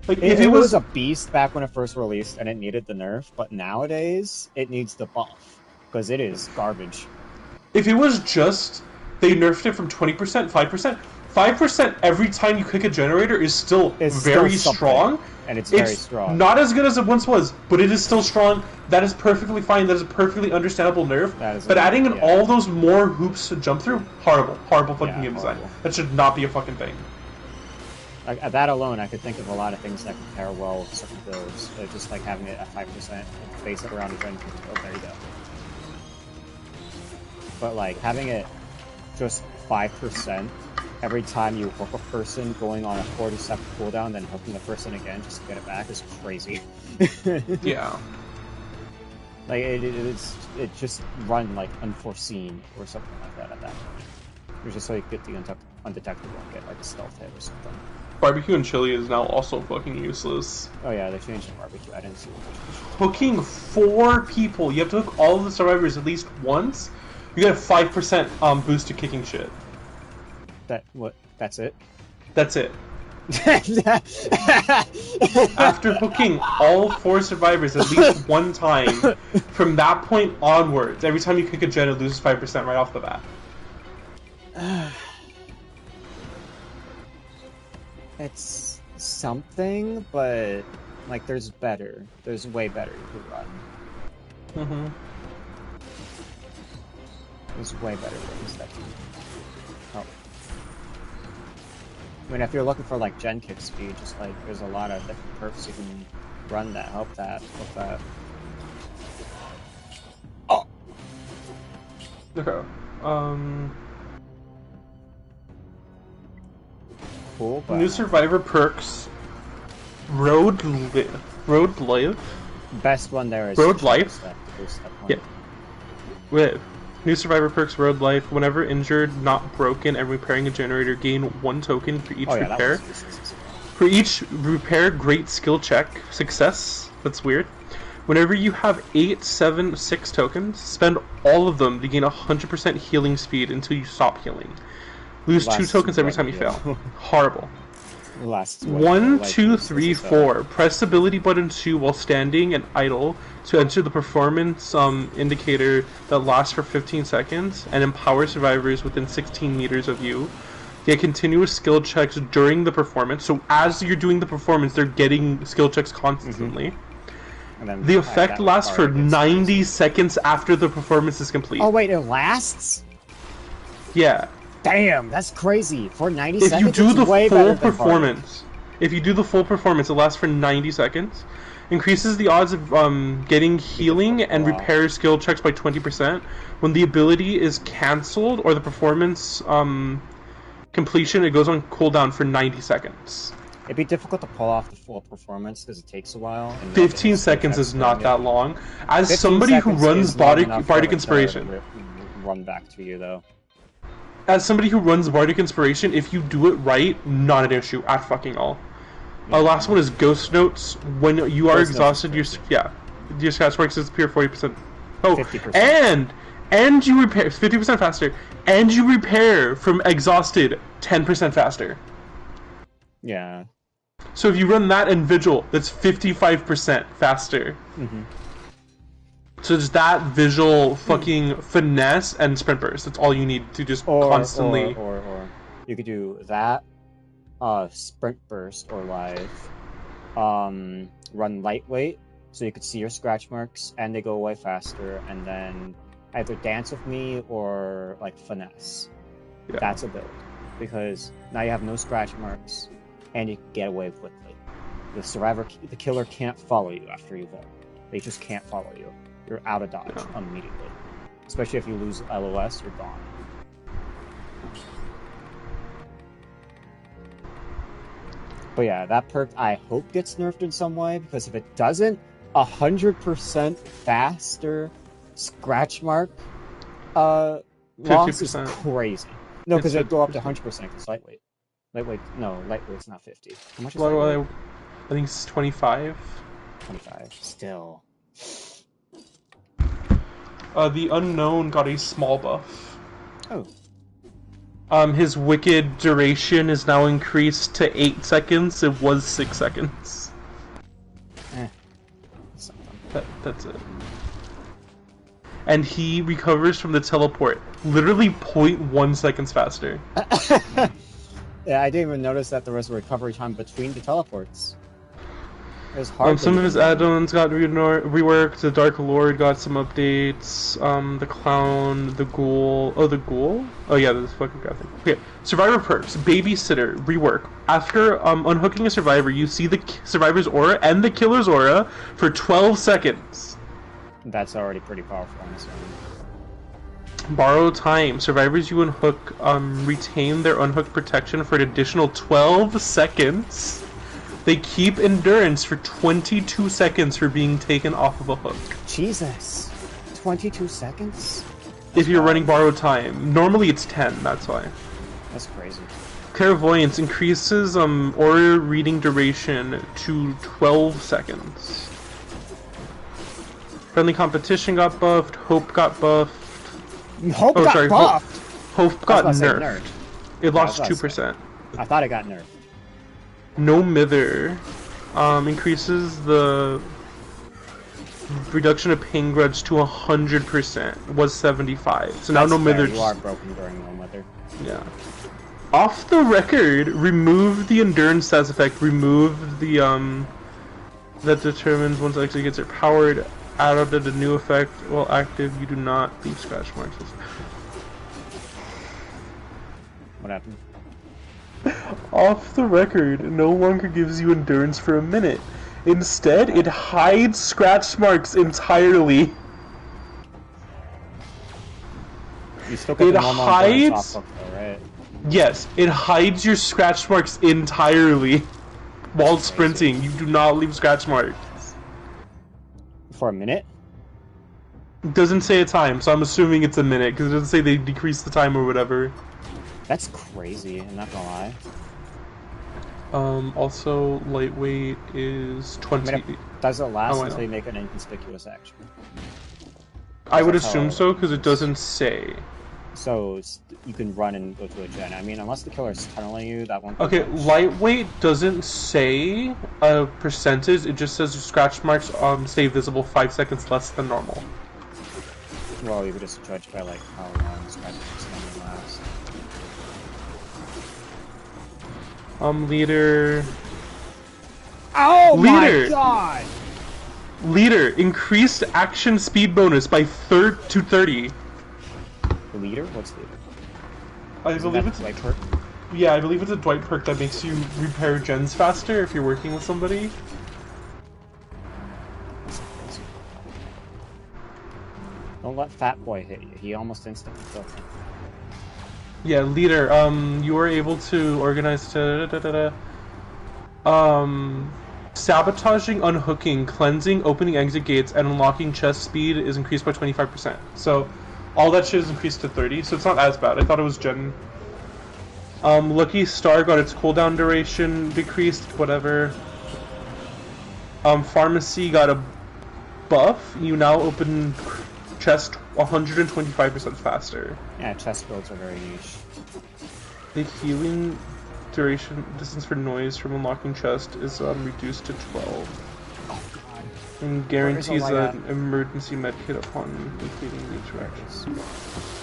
Like if it was a beast back when it first released and it needed the nerf, but nowadays it needs the buff because it is garbage. If it was just they nerfed it from 20%, 5% every time you click a generator is still very strong. And it's very strong. Not as good as it once was, but it is still strong. That is perfectly fine. That is a perfectly understandable nerf. But adding in all those more hoops to jump through, horrible fucking game design. That should not be a fucking thing. Like, that alone, I could think of a lot of things that compare well with certain builds. Just like having it at 5%, base it around a gen. Oh, there you go. But like having it just 5% every time you hook a person, going on a 40-second cooldown, then hooking the person again just to get it back is crazy. Yeah. Like it just run like unforeseen or something like that at that point. It was just so you get the undetectable and get like a stealth hit or something. Barbecue and chili is now also fucking useless. Oh yeah, they changed the barbecue. I didn't see what they changed. Hooking 4 people. You have to hook all of the survivors at least once. You get a 5% boost to kicking shit. That's it? That's it. After hooking all 4 survivors at least one time, from that point onwards, every time you kick a gen, it loses 5% right off the bat. It's something, but like there's better. There's way better you could run. Mm-hmm. There's way better things that you help. I mean, if you're looking for like gen kick speed, just like there's a lot of different perks you can run that help that with that. Oh. Okay. Cool. But new survivor perks. Road Life. Best one there is Road Life. Yeah. With new survivor perks, Road Life. Whenever injured, not broken, and repairing a generator, gain 1 token for each repair. For each repair, great skill check success. That's weird. Whenever you have 8, 7, 6 tokens, spend all of them to gain 100% healing speed until you stop healing. Lose 2 tokens every time you fail. Horrible. 1, 2, 3, 4. Press ability button 2 while standing and idle to enter the performance indicator that lasts for 15 seconds and empower survivors within 16 meters of you. Get continuous skill checks during the performance. So as you're doing the performance, they're getting skill checks constantly. And the effect lasts for 90 seconds after the performance is complete. Oh wait, it lasts? Yeah. Damn, that's crazy. For 90 if seconds, you do the full performance, if you do the full performance, it lasts for 90 seconds. Increases the odds of getting healing and repair skill checks by 20%. When the ability is cancelled or the performance completion, it goes on cooldown for 90 seconds. It'd be difficult to pull off the full performance because it takes a while. And 15 seconds is not that long. As somebody who runs Bardic Inspiration, run back to you though. As somebody who runs Bardic Inspiration, if you do it right, not an issue at fucking all. Yeah. Last one is Ghost Notes. When you are exhausted, your stats works disappear 40%. Oh, 50%. And you repair 50% faster, and you repair from exhausted 10% faster. Yeah. So if you run that in Vigil, that's 55% faster. Mm-hmm. So it's that visual fucking finesse and sprint burst. That's all you need to just constantly. Or you could do that, sprint burst or live, run lightweight, so you could see your scratch marks and they go away faster, and then either dance with me or like finesse. Yeah. That's a build because now you have no scratch marks and you can get away quickly. The killer can't follow you after you vault. They just can't follow you. You're out of dodge immediately. Especially if you lose LOS, you're gone. But yeah, that perk I hope gets nerfed in some way, because if it doesn't, 100% faster scratch mark loss is 50%. crazy. No, because It's it'd go up to 50%. 100% because lightweight. Lightweight's not 50. How much is Well, lightweight? I think it's 25. 25. Still. The Unknown got a small buff. Oh. His Wicked duration is now increased to 8 seconds. It was 6 seconds. That's it. And he recovers from the teleport literally 0.1 seconds faster. Yeah, I didn't even notice that there was a recovery time between the teleports. It was hard. Some of his add-ons got reworked. The Dark Lord got some updates. The Clown, the Ghoul. Oh, the Ghoul? Oh yeah, this fucking graphic. Okay, Survivor perks. Babysitter rework. After unhooking a survivor, you see the survivor's aura and the killer's aura for 12 seconds. That's already pretty powerful on this one. Borrow time. Survivors you unhook retain their unhooked protection for an additional 12 seconds. They keep endurance for 22 seconds for being taken off of a hook. Jesus. 22 seconds? If you're running borrowed time. Normally it's 10, that's why. That's crazy. Clairvoyance increases aura reading duration to 12 seconds. Friendly competition got buffed. Hope got buffed. Hope got buffed? Hope got nerfed. It lost 2%. I thought it got nerfed. No Mither increases the reduction of pain grudge to 100%. It was 75. So now No Mither. You are broken during No Mither. Yeah. Off the record, remove the endurance stats effect. Remove the that determines once it actually gets it powered. Added a new effect while active. You do not leave scratch marks. What happened? Off the record, no longer gives you endurance for a minute. Instead, it hides scratch marks entirely. You still get the normal endurance off though, right? Yes, it hides your scratch marks entirely. While sprinting, you do not leave scratch marks. For a minute? It doesn't say a time, so I'm assuming it's a minute, because it doesn't say they decrease the time or whatever. That's crazy, I'm not gonna lie. Also, lightweight is 20. I mean, does it last until they make an inconspicuous action? I would assume so, because it doesn't say. So you can run and go to a gen. I mean, unless the killer's tunneling you, that won't. Okay, lightweight doesn't say a percentage. It just says your scratch marks stay visible 5 seconds less than normal. Well, you could just judge by like how long scratch marks normally last. Leader. Oh my god! Leader, increased action speed bonus by to 30. The leader? What's leader? I believe it's Dwight perk. Yeah, I believe it's a Dwight perk that makes you repair gens faster if you're working with somebody. Don't let Fat Boy hit you. He almost instantly killed me. Yeah, leader. You are able to organize sabotaging, unhooking, cleansing, opening exit gates, and unlocking chest speed is increased by 25%. So, all that shit is increased to 30, so it's not as bad. I thought it was gen. Lucky Star got its cooldown duration decreased, whatever. Pharmacy got a buff. You now open chest 125% faster. Yeah, chest builds are very niche. The healing duration distance for noise from unlocking chest is reduced to 12. Oh god. And guarantees an emergency med kit upon completing the interactions.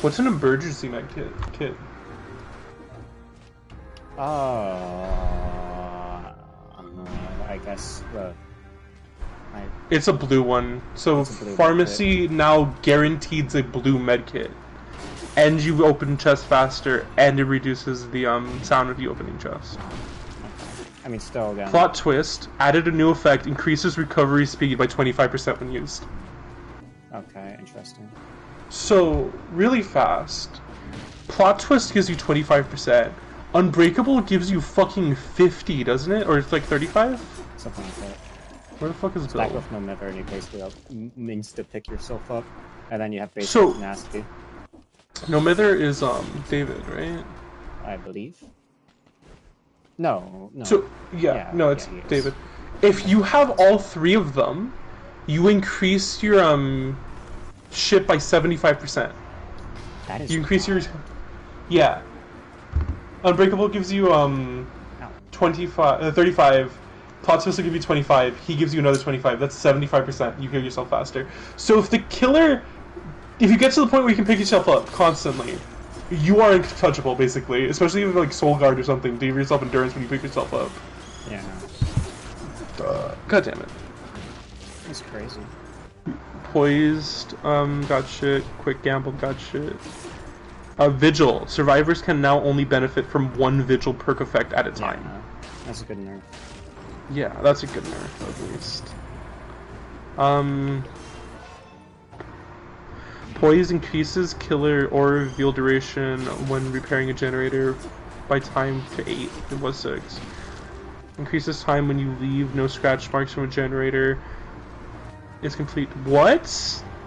What's an emergency med kit? I guess it's a blue one. So pharmacy now guarantees a blue med kit. And you open chest faster, and it reduces the sound of you opening chest. I mean, still again. Plot twist, added a new effect, increases recovery speed by 25% when used. Okay, interesting. So, really fast. Plot twist gives you 25%. Unbreakable gives you fucking 50, doesn't it? Or it's like 35? Something like that. Where the fuck is Back Bill? with no Mither, and you basically means to pick yourself up, and then you have basic So- tenacity, No, Mither is David, right? I believe. No. So Yeah, no, it's he is. David. If you have all three of them, you increase your ship by 75%. That is. You increase your Unbreakable gives you 35. Plot Twist will give you 25. He gives you another 25. That's 75%. You heal yourself faster. So if you get to the point where you can pick yourself up constantly, you are untouchable basically. Especially if like Soul Guard or something. Give yourself endurance when you pick yourself up. Yeah. God damn it. That's crazy. Poised, got shit. Quick Gamble, got shit. Vigil. Survivors can now only benefit from one Vigil perk effect at a time. Yeah, that's a good nerf. Yeah, that's a good nerf, at least. Poise increases killer or reveal duration when repairing a generator by time to 8. It was 6. Increases time when you leave no scratch marks from a generator. Is complete. What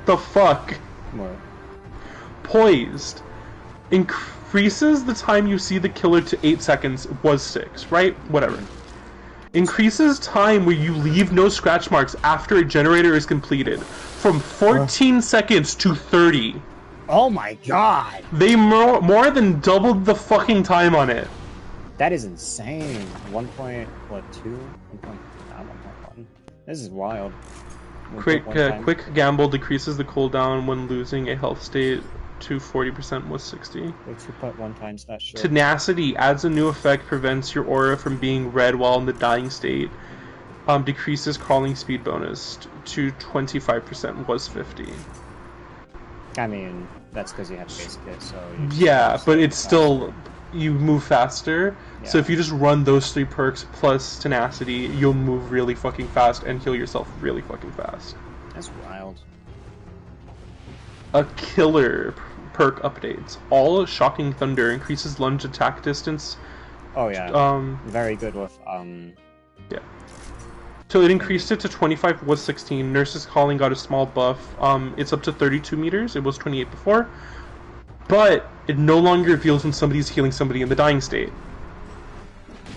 the fuck? What? Poised. Increases the time you see the killer to 8 seconds. Was 6, right? Whatever. Increases time where you leave no scratch marks after a generator is completed from 14 seconds to 30. Oh my god! They more than doubled the fucking time on it. That is insane. 1.2? 1.1. This is wild. Quick Gamble decreases the cooldown when losing a health state to 40% was 60. 2.1 times that shit. Tenacity adds a new effect, prevents your aura from being red while in the dying state. Decreases crawling speed bonus to 25% was 50. I mean, that's because you have base kit, so... Yeah, but it's still... You move faster, so Yeah. if you just run those 3 perks plus tenacity, you'll move really fucking fast and heal yourself really fucking fast. That's wild. A killer perk updates. All Shocking Thunder increases lunge attack distance. Oh yeah. Very good with, Yeah. So it increased it to 25 was 16. Nurse's Calling got a small buff. It's up to 32 meters. It was 28 before. But it no longer reveals when somebody's healing somebody in the dying state.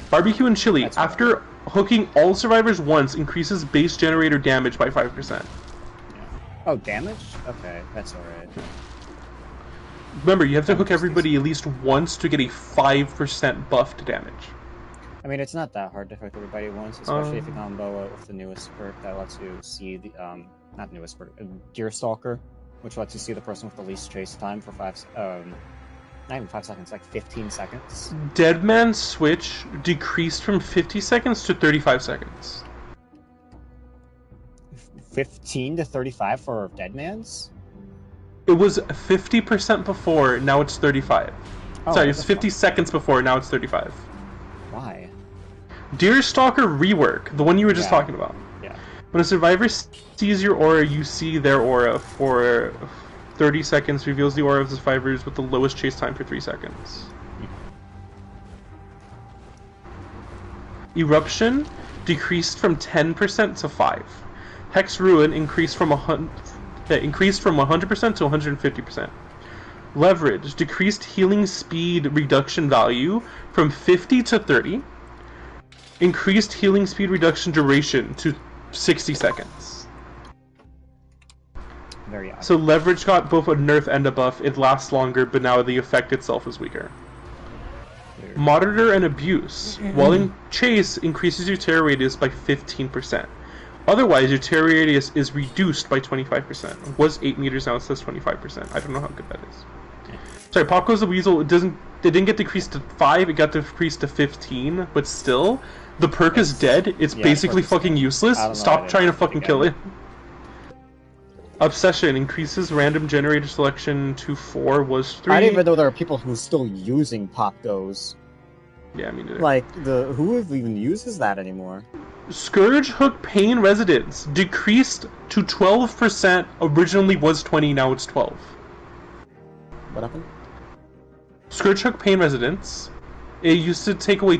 Barbecue and Chili, That's after hooking all survivors once, increases base generator damage by 5%. yeah. Oh, damage? Okay, that's alright. Remember, you have to hook everybody at least once to get a 5% buff to damage. I mean, it's not that hard to hook everybody at once, especially if you combo it with the newest perk that lets you see the, not newest perk, Deerstalker, which lets you see the person with the least chase time for not even 5 seconds, like 15 seconds. Deadman's Switch decreased from 50 seconds to 35 seconds. 15 to 35 for Deadman's? It was 50% before, now it's 35. Oh, Sorry, what it's the 50 seconds before, now it's 35. Why? Deerstalker rework, the one you were just talking about. Yeah. When a survivor sees your aura, you see their aura for 30 seconds, reveals the aura of the survivors with the lowest chase time for 3 seconds. Eruption decreased from 10% to 5%. Hex Ruin increased from 100% to 150%. Leverage decreased healing speed reduction value from 50 to 30. Increased healing speed reduction duration to 60 seconds. Very odd. So Leverage got both a nerf and a buff. It lasts longer, but now the effect itself is weaker. Weird. Monitor and Abuse. While in Chase, increases your terror radius by 15%. Otherwise, your terror radius is reduced by 25%. It was 8 meters, now it says 25%. I don't know how good that is. Sorry, Pop Goes the Weasel, it didn't get decreased to 5, it got decreased to 15, but still, the perk is dead. It's basically fucking useless. Stop trying to fucking kill it. Obsession increases random generator selection to 4 was 3. I didn't even know there are people who are still using Pop Goes. Yeah, I mean, Like, who even uses that anymore? Scourge Hook Pain Residence decreased to 12%. Originally was 20, now it's 12. What happened? Scourge Hook Pain Residence It used to take away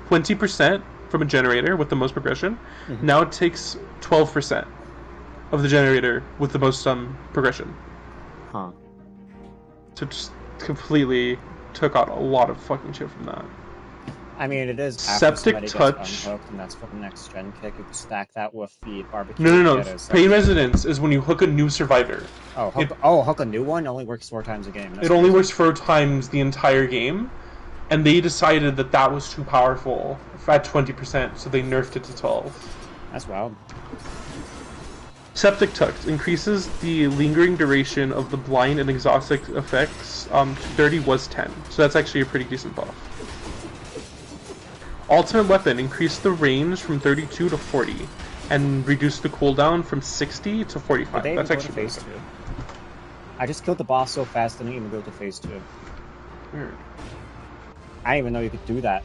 20% from a generator with the most progression. Mhm. Now it takes 12% of the generator with the most progression. Huh. So it just completely took out a lot of fucking shit from that. I mean, it is after Septic somebody touch. gets unhooked, and that's for the next gen kick. You can stack that with the barbecue. No. get a Pain septic- Residence is when you hook a new survivor. Oh, hook a new one only works 4 times a game. That's It only crazy. works 4 times the entire game, and they decided that that was too powerful at 20%, so they nerfed it to 12. That's wild. Septic Touch increases the lingering duration of the blind and exhaustic effects. 30 was 10, so that's actually a pretty decent buff. Ultimate Weapon increased the range from 32 to 40, and reduced the cooldown from 60 to 45. Did they That's even go to actually phase 2? I just killed the boss so fast, I didn't even go to phase 2. weird. I didn't even know you could do that.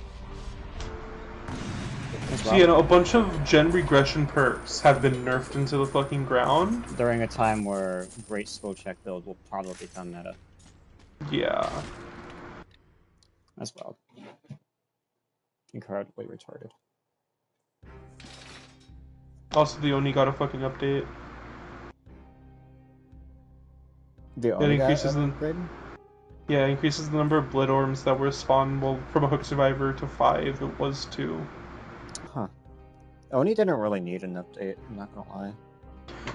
So you know, a bunch of gen regression perks have been nerfed into the fucking ground. During a time where great skill check build will probably become meta. Yeah. That's wild. Incredibly retarded. Also, the Oni got a fucking update. The It increases the upgrade? yeah, increases the number of blood orms that were spawnable from a hook survivor to 5. It was 2. Huh. Oni didn't really need an update, I'm not gonna lie.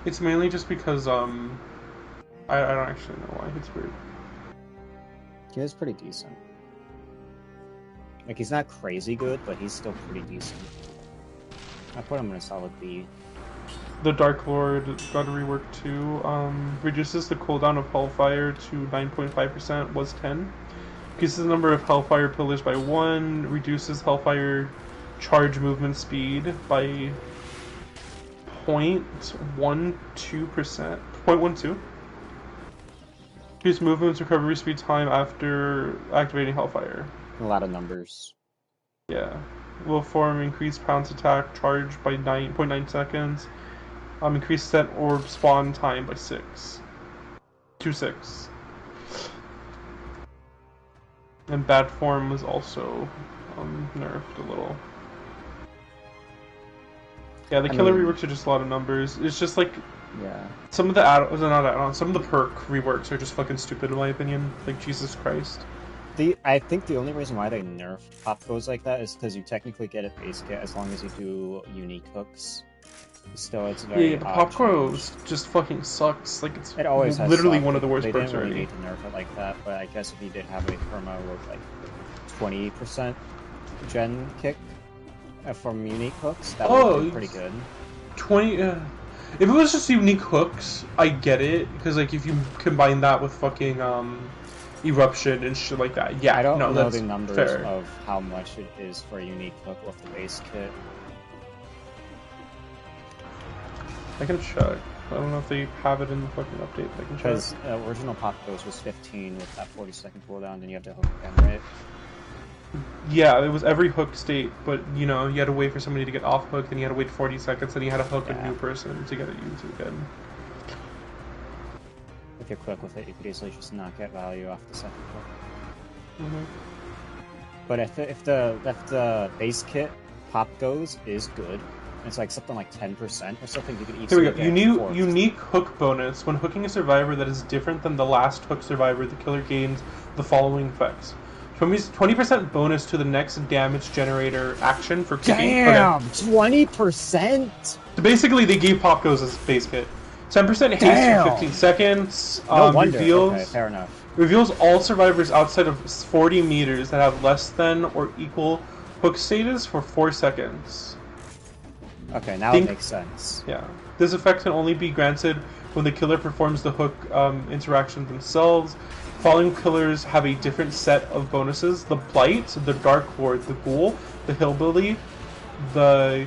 It's mainly just because I don't actually know why. It's weird. He was pretty decent. Like, he's not crazy good, but he's still pretty decent. I put him in a solid B. The Dark Lord got a rework too. Reduces the cooldown of Hellfire to 9.5%, was 10. Increases the number of Hellfire pillars by 1. Reduces Hellfire charge movement speed by 0.12%. 0.12. Increase movement recovery speed time after activating Hellfire. A lot of numbers. Yeah. Will form increase pounce attack charge by 9.9 seconds. Increase set orb spawn time by 6. 2-6. And bad form was also nerfed a little. Yeah, the killer reworks are just a lot of numbers. It's just like Yeah. some of the not add-ons, some of the perk reworks are just fucking stupid in my opinion. Like Jesus Christ. I think the only reason why they nerfed pop goes like that is because you technically get a base kit as long as you do unique hooks. Still, it's very Yeah, but Pop Crows just fucking sucks. Like it's It always has literally sucked. one of the worst They perks didn't really already. need to nerf it like that, but I guess if you did have a promo with like 20% gen kick from unique hooks, that would be pretty good. 20. If it was just unique hooks, I get it because like if you combine that with fucking eruption and shit like that, yeah. I don't know know that's the numbers fair. of how much it is for a unique hook with the base kit. I can check. I don't know if they have it in the fucking update. I can check. Because original pop goes was 15 with that 40-second cooldown, then you have to hook again, right? Yeah, it was every hook state, but you know, you had to wait for somebody to get off hook, then you had to wait 40 seconds, then you had to hook a new person to get it used again. If you're quick with it, you could easily just not get value off the second hook. Mm-hmm. But if the base kit pop goes is good, it's like something like 10% or something, you could Here easily we go. get Unique hook bonus. When hooking a survivor that is different than the last hook survivor, the killer gains the following effects. 20% bonus to the next damage generator action for kicking. Damn! Okay. 20%? So basically, they gave Pop Goes as base kit. 10% haste Damn! for 15 seconds. No wonder. Reveals, Okay, fair enough. reveals all survivors outside of 40 meters that have less than or equal hook status for 4 seconds. Okay, now it makes sense. Yeah. This effect can only be granted when the killer performs the hook interaction themselves. Following killers have a different set of bonuses. The Blight, the Dark Lord, the Ghoul, the Hillbilly, the...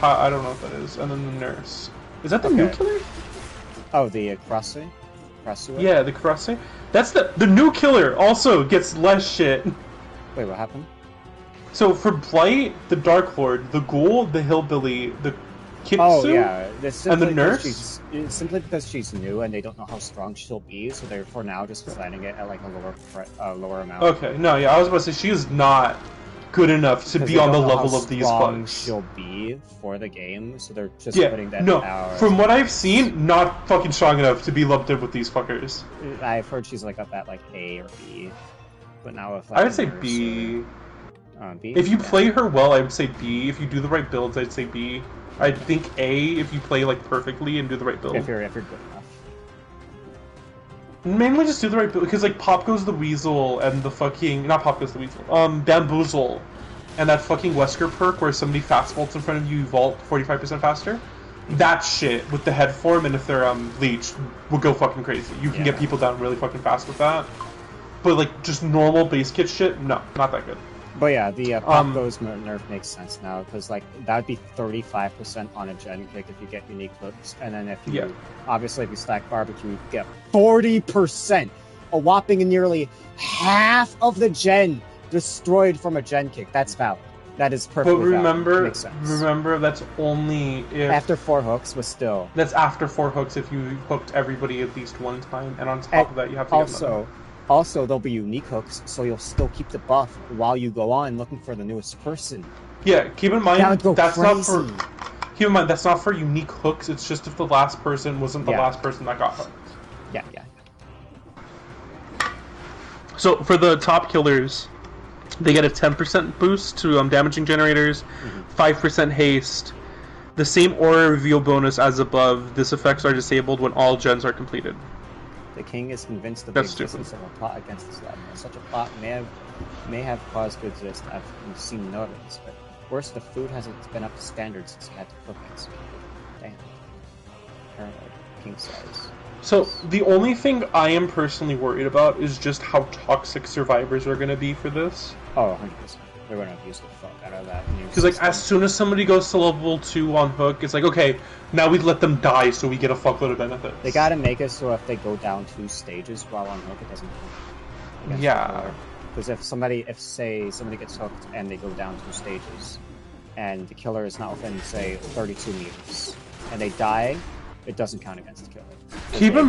I don't know what that is. And then the Nurse. Is that the new killer? Oh, the Krasi? Krasua? Yeah, the Krasi. That's the new killer also gets less shit. Wait, what happened? So for Blight, the Dark Lord, the Ghoul, the Hillbilly, the Kitsu. Oh yeah, and the nurse. It's simply because she's new and they don't know how strong she'll be, so they're for now just planning it at like a lower amount. Okay, no, yeah, I was about to say she is not good enough to be on the level of these bugs. She'll be for the game, so they're just yeah, putting that no. out. From what I've seen, not fucking strong enough to be lumped in with these fuckers. I've heard she's like up at like A or B, but now if like, I would say B. B. If you play her well, I would say B. If you do the right builds, I'd say B. I think A if you play like perfectly and do the right build. If you're good enough. Mainly just do the right build because like Pop Goes the Weasel and the fucking not Pop Goes the Weasel, Bamboozle, and that fucking Wesker perk where somebody fast vaults in front of you, you vault 45% faster. That shit with the head form and if they're leech will go fucking crazy. You can get people down really fucking fast with that. But like just normal base kit shit, no, not that good. But yeah, the Pop Goes nerf makes sense now, because like that would be 35% on a gen kick if you get unique hooks, and then if you obviously if you stack barbecue, you get 40%, a whopping nearly half of the gen destroyed from a gen kick. That's valid. That is perfectly valid. Makes sense. Remember that's only if after 4 hooks was still. That's after 4 hooks if you hooked everybody at least one time, and on top of that you have to get Also, there'll be unique hooks, so you'll still keep the buff while you go on looking for the newest person. Yeah, keep in mind that's crazy. not for. Keep in mind that's not for unique hooks. It's just if the last person wasn't the last person that got hooked. Yeah. So for the top killers, they get a 10% boost to damaging generators, 5% haste, the same aura reveal bonus as above. This effects are disabled when all gens are completed. The king is convinced of the existence of a plot against this level. Such a plot may have cause to exist. I've seen no evidence, but worse, the food hasn't been up to standard since he had to cook it. So, damn. Apparently, king size. So the only thing I am personally worried about is just how toxic survivors are going to be for this. Oh, 100%. They're going to abuse the fuck out of that. Because like as soon as somebody goes to level 2 on hook, it's like, okay, now we let them die so we get a fuckload of benefits. They gotta make it so if they go down 2 stages while on hook, it doesn't count. Yeah. Because if say somebody gets hooked and they go down 2 stages, and the killer is not within, say, 32 meters, and they die, it doesn't count against the killer. Keep in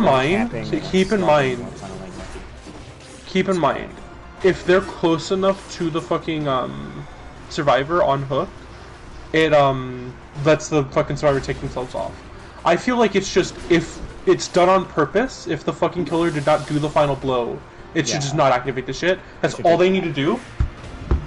mind, if they're close enough to the fucking survivor on hook, it lets the fucking survivor take themselves off. I feel like it's just if it's done on purpose, if the fucking killer did not do the final blow, it should just not activate the shit. That's all they need to do.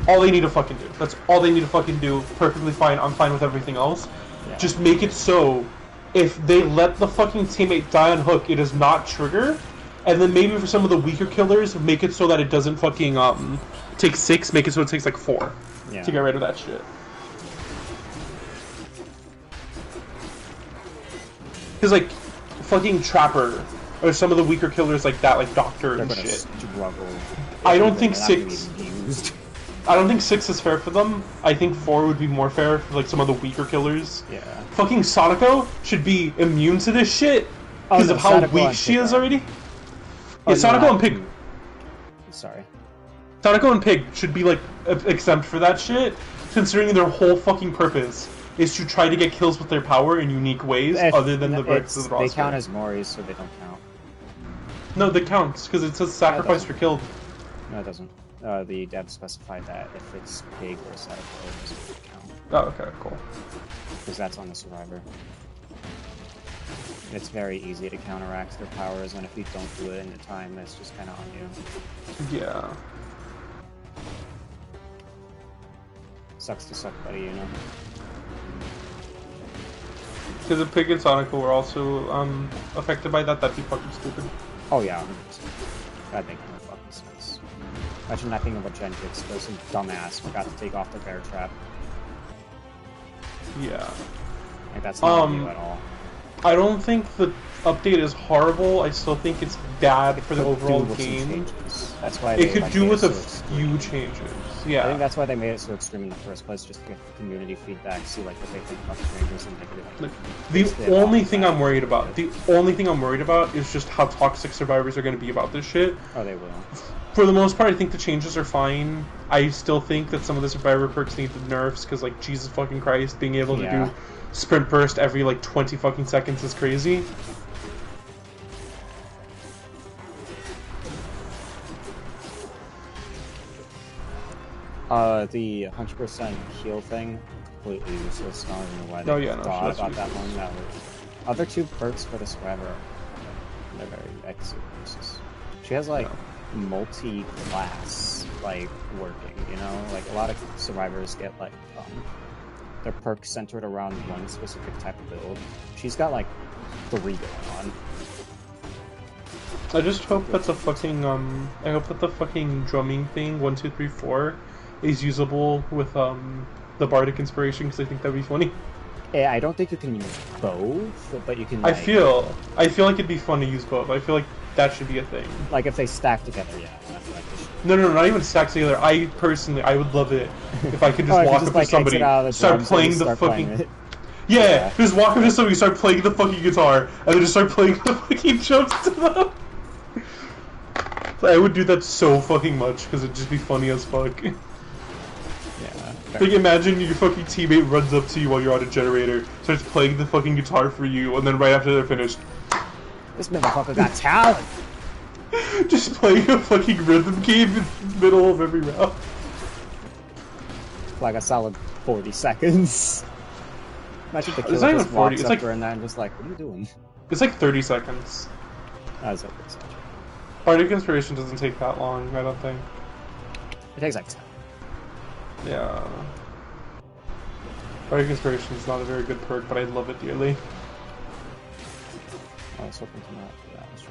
All they need to fucking do. That's all they need to fucking do. Perfectly fine. I'm fine with everything else. Yeah. Just make it so if they let the fucking teammate die on hook, it does not trigger. And then maybe for some of the weaker killers, make it so that it doesn't fucking take 6, make it so it takes like 4 to get rid of that shit. Because like fucking Trapper or some of the weaker killers like that, like Doctor and shit. I don't think 6. I don't think 6 is fair for them. I think 4 would be more fair for like some of the weaker killers. Yeah. Fucking Sonico should be immune to this shit because of how weak she is already. Sonico and Pig. Sorry. Sonico and Pig should be like exempt for that shit, considering their whole fucking purpose is to try to get kills with their power in unique ways, other than the rest of the roster. They count as Moris, so they don't count. No, that counts because it says sacrifice for killed. No, it doesn't. The dev specified that if it's Pig or Sonico, it doesn't count. Oh, okay, cool. Because that's on the survivor. It's very easy to counteract their powers, and if you don't do it in the time, that's just kind of on you. Yeah. Sucks to suck, buddy, you know? Because if Pig and Sonico were also affected by that, that'd be fucking stupid. Oh yeah, 100%. That'd make no fucking sense. Imagine not thinking about gen kits, because some dumbass forgot to take off the bear trap. Yeah. Like, that's not on you at all. I don't think the update is horrible. I still think it's bad for the overall game. That's why it could do with a few changes. Yeah, I think that's why they made it so extreme in the first place, just to get community feedback, see like what they think about the changes, and the only thing I'm worried about, is just how toxic survivors are going to be about this shit. Oh, they will. For the most part, I think the changes are fine. I still think that some of the Survivor perks need the nerfs, because, like, Jesus fucking Christ, being able to do sprint burst every, like, 20 fucking seconds is crazy. The 100% heal thing, completely useless. I don't even know why they thought about that one. That was... Other two perks for the Survivor, they're very useless. She has, like, multi-class, like, working, you know? Like, a lot of Survivors get, like, their perks centered around one specific type of build. She's got, like, 3 going on. I just hope that the fucking, I hope that the fucking drumming thing, 1, 2, 3, 4, is usable with, the Bardic Inspiration, because I think that'd be funny. Yeah, I don't think you can use both, but you can, like... I feel like it'd be fun to use both. I feel like that should be a thing. Like, if they stack together, yeah. I feel like they should. No, not even stack together. I would love it if I could just walk up to somebody, start playing the fucking... Yeah, just walk up to somebody, start playing the fucking guitar, and then just start playing the fucking jumps to them. I would do that so fucking much, because it'd just be funny as fuck. Like, imagine your fucking teammate runs up to you while you're on a generator, starts playing the fucking guitar for you, and then right after they're finished... This motherfucker got talent! Just playing a fucking rhythm game in the middle of every round. Like a solid 40 seconds. Imagine the killer just walks up there and then just like, what are you doing? It's like 30 seconds. That's a good section. Bardic Inspiration doesn't take that long, I don't think. It takes like 10. Yeah. Bardic Inspiration is not a very good perk, but I love it dearly. I was hoping to not. Yeah, I was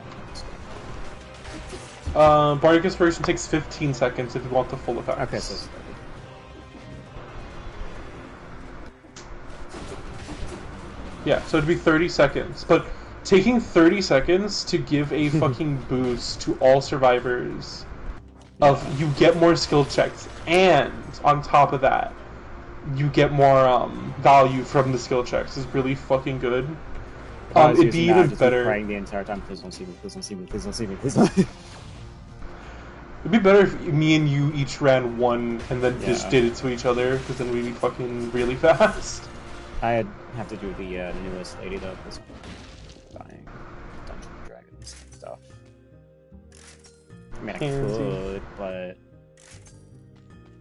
trying to Bardic Inspiration takes 15 seconds if you want the full effect. Okay, so it's 30. Yeah, so it'd be 30 seconds. But taking 30 seconds to give a fucking boost to all survivors of you get more skill checks, and on top of that, you get more value from the skill checks is really fucking good. It'd be even better. Praying the entire time, please don't see me, please don't see me, please don't see me, please don't. It'd be better if me and you each ran one and then just did it to each other, because then we'd be fucking really fast. I'd have to do the newest lady though, because buying Dungeons and Dragons stuff. I mean, I could, but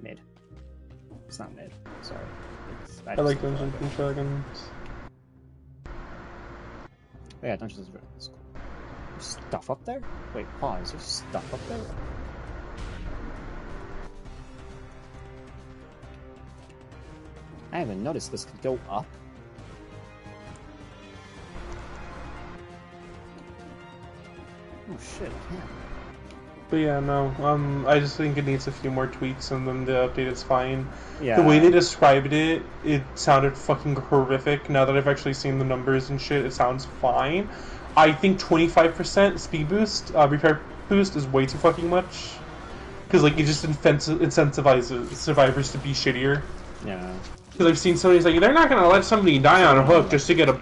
mid. It's not mid. Sorry. I like Dungeons and Dragons. Oh, yeah, Dungeons and Dragons. There's stuff up there? Wait, pause. There's stuff up there? I haven't noticed this could go up. Oh shit, yeah. But yeah, no, I just think it needs a few more tweaks and then the update is fine. Yeah. The way they described it, it sounded fucking horrific. Now that I've actually seen the numbers and shit, it sounds fine. I think 25% speed boost, repair boost is way too fucking much. Because, like, it just incentivizes survivors to be shittier. Yeah. Because I've seen somebody say, they're not gonna let somebody die on a hook just to get a...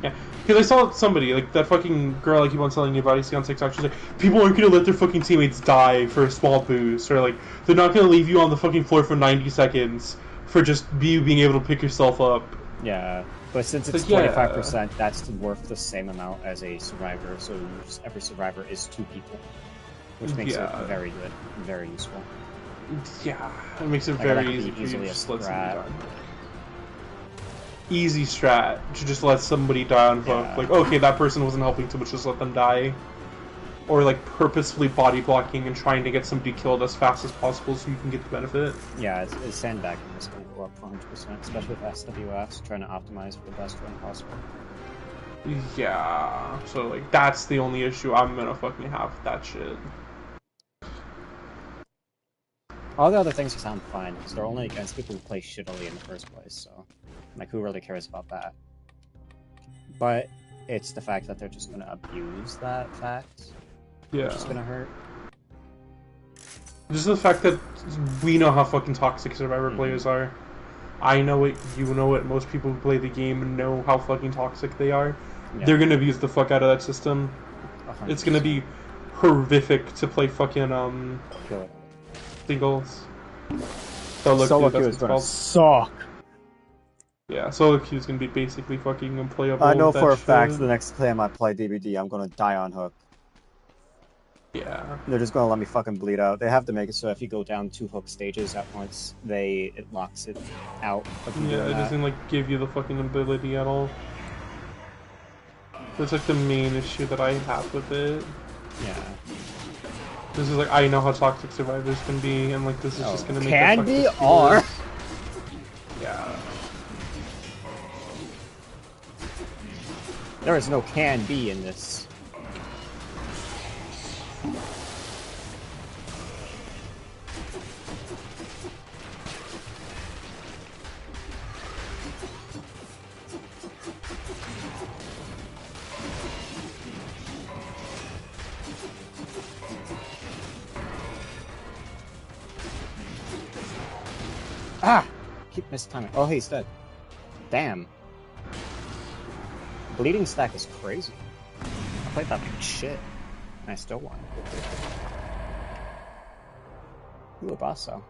Yeah. Because I saw somebody, like, that fucking girl I keep on telling you about, I see on TikTok, she's like, people aren't gonna let their fucking teammates die for a small boost, or, like, they're not gonna leave you on the fucking floor for 90 seconds for just you being able to pick yourself up. Yeah. But since it's 25%, that's worth the same amount as a survivor, so every survivor is 2 people. Which makes it very good, and very useful. Yeah, it makes it very easy for you to just let somebody die. Easy strat to just let somebody die on hook. Like, okay, that person wasn't helping too much, just let them die. Or, like, purposefully body blocking and trying to get somebody killed as fast as possible so you can get the benefit. Yeah, it's sandbagging is going to go up 100%, especially with SWS, trying to optimize for the best run possible. Yeah, so, like, that's the only issue I'm gonna fucking have with that shit. All the other things sound fine, because they're only against people who play shittily in the first place, so... Like, who really cares about that? But it's the fact that they're just gonna abuse that fact. Yeah. Which is gonna hurt. Just the fact that we know how fucking toxic Survivor players are. I know it, you know it, most people who play the game know how fucking toxic they are. Yeah. They're gonna abuse the fuck out of that system. 100%. It's gonna be horrific to play fucking, singles. Solo queue is gonna suck. Yeah, solo queue is gonna be basically fucking unplayable. I know for a shit. fact the next time I play DBD, I'm gonna die on hook. Yeah. They're just gonna let me fucking bleed out. They have to make it so if you go down 2 hook stages at once, it locks it out. Yeah, it doesn't like give you the fucking ability at all. That's like the main issue that I have with it. Yeah. This is like I know how toxic survivors can be, and like this is just gonna make can be or. Yeah. There is no can be in this. Ah! Keep mistiming. Oh, he's dead. Damn. Bleeding stack is crazy. I played that like shit. And I still won. Ooh, a basso.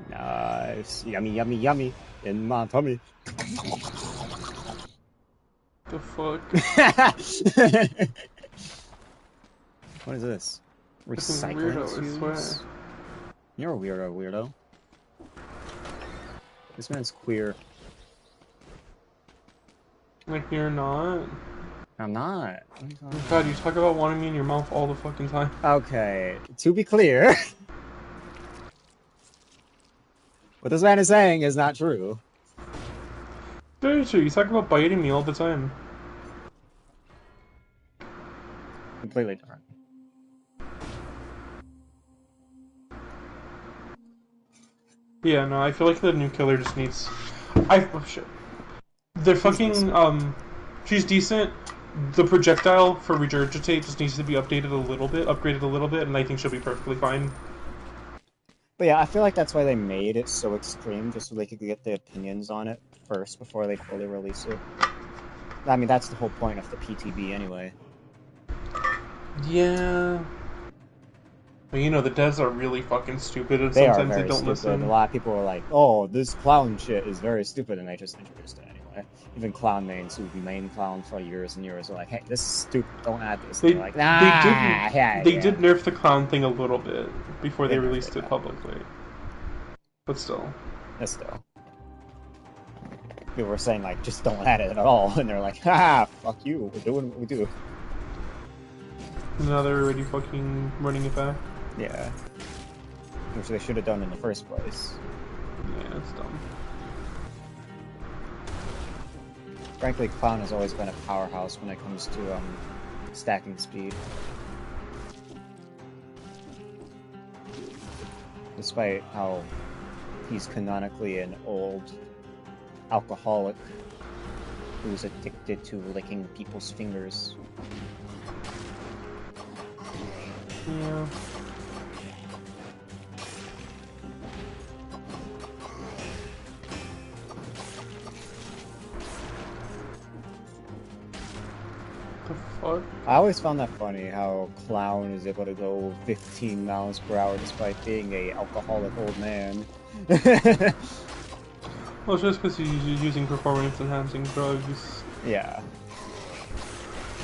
Nice. Yummy, yummy, yummy. In my tummy. The fuck? What is this? Recycling weirdo, tubes? I swear. You're a weirdo. This man's queer. Like you're not. I'm not. God, you talk about wanting me in your mouth all the fucking time. Okay, to be clear, what this man is saying is not true. Very true. You talk about biting me all the time. Completely different. Yeah, no, I feel like the new killer just needs. Oh shit. They're fucking. She's decent. The projectile for regurgitate just needs to be updated a little bit, upgraded a little bit, and I think she'll be perfectly fine. But yeah, I feel like that's why they made it so extreme, just so they could get the opinions on it first before they fully release it. I mean, that's the whole point of the PTB anyway. Yeah. But you know, the devs are really fucking stupid, and They sometimes they don't listen. A lot of people are like, oh, this clown shit is very stupid, and they just introduced it anyway. Even clown mains who main clown for years and years are like, hey, this is stupid, don't add this. They, like, nah, they did nerf the clown thing a little bit before they released it publicly. But still. But still. People were saying, like, just don't add it at all, and they're like, ha, fuck you, we're doing what we do. Now they're already fucking running it back. Yeah. Which they should have done in the first place. Yeah, it's dumb. Frankly, Clown has always been a powerhouse when it comes to stacking speed. Despite how he's canonically an old alcoholic who's addicted to licking people's fingers. Yeah. The fuck? I always found that funny how Clown is able to go 15 miles per hour despite being a alcoholic old man. Well, it's just because he's using performance-enhancing drugs. Yeah.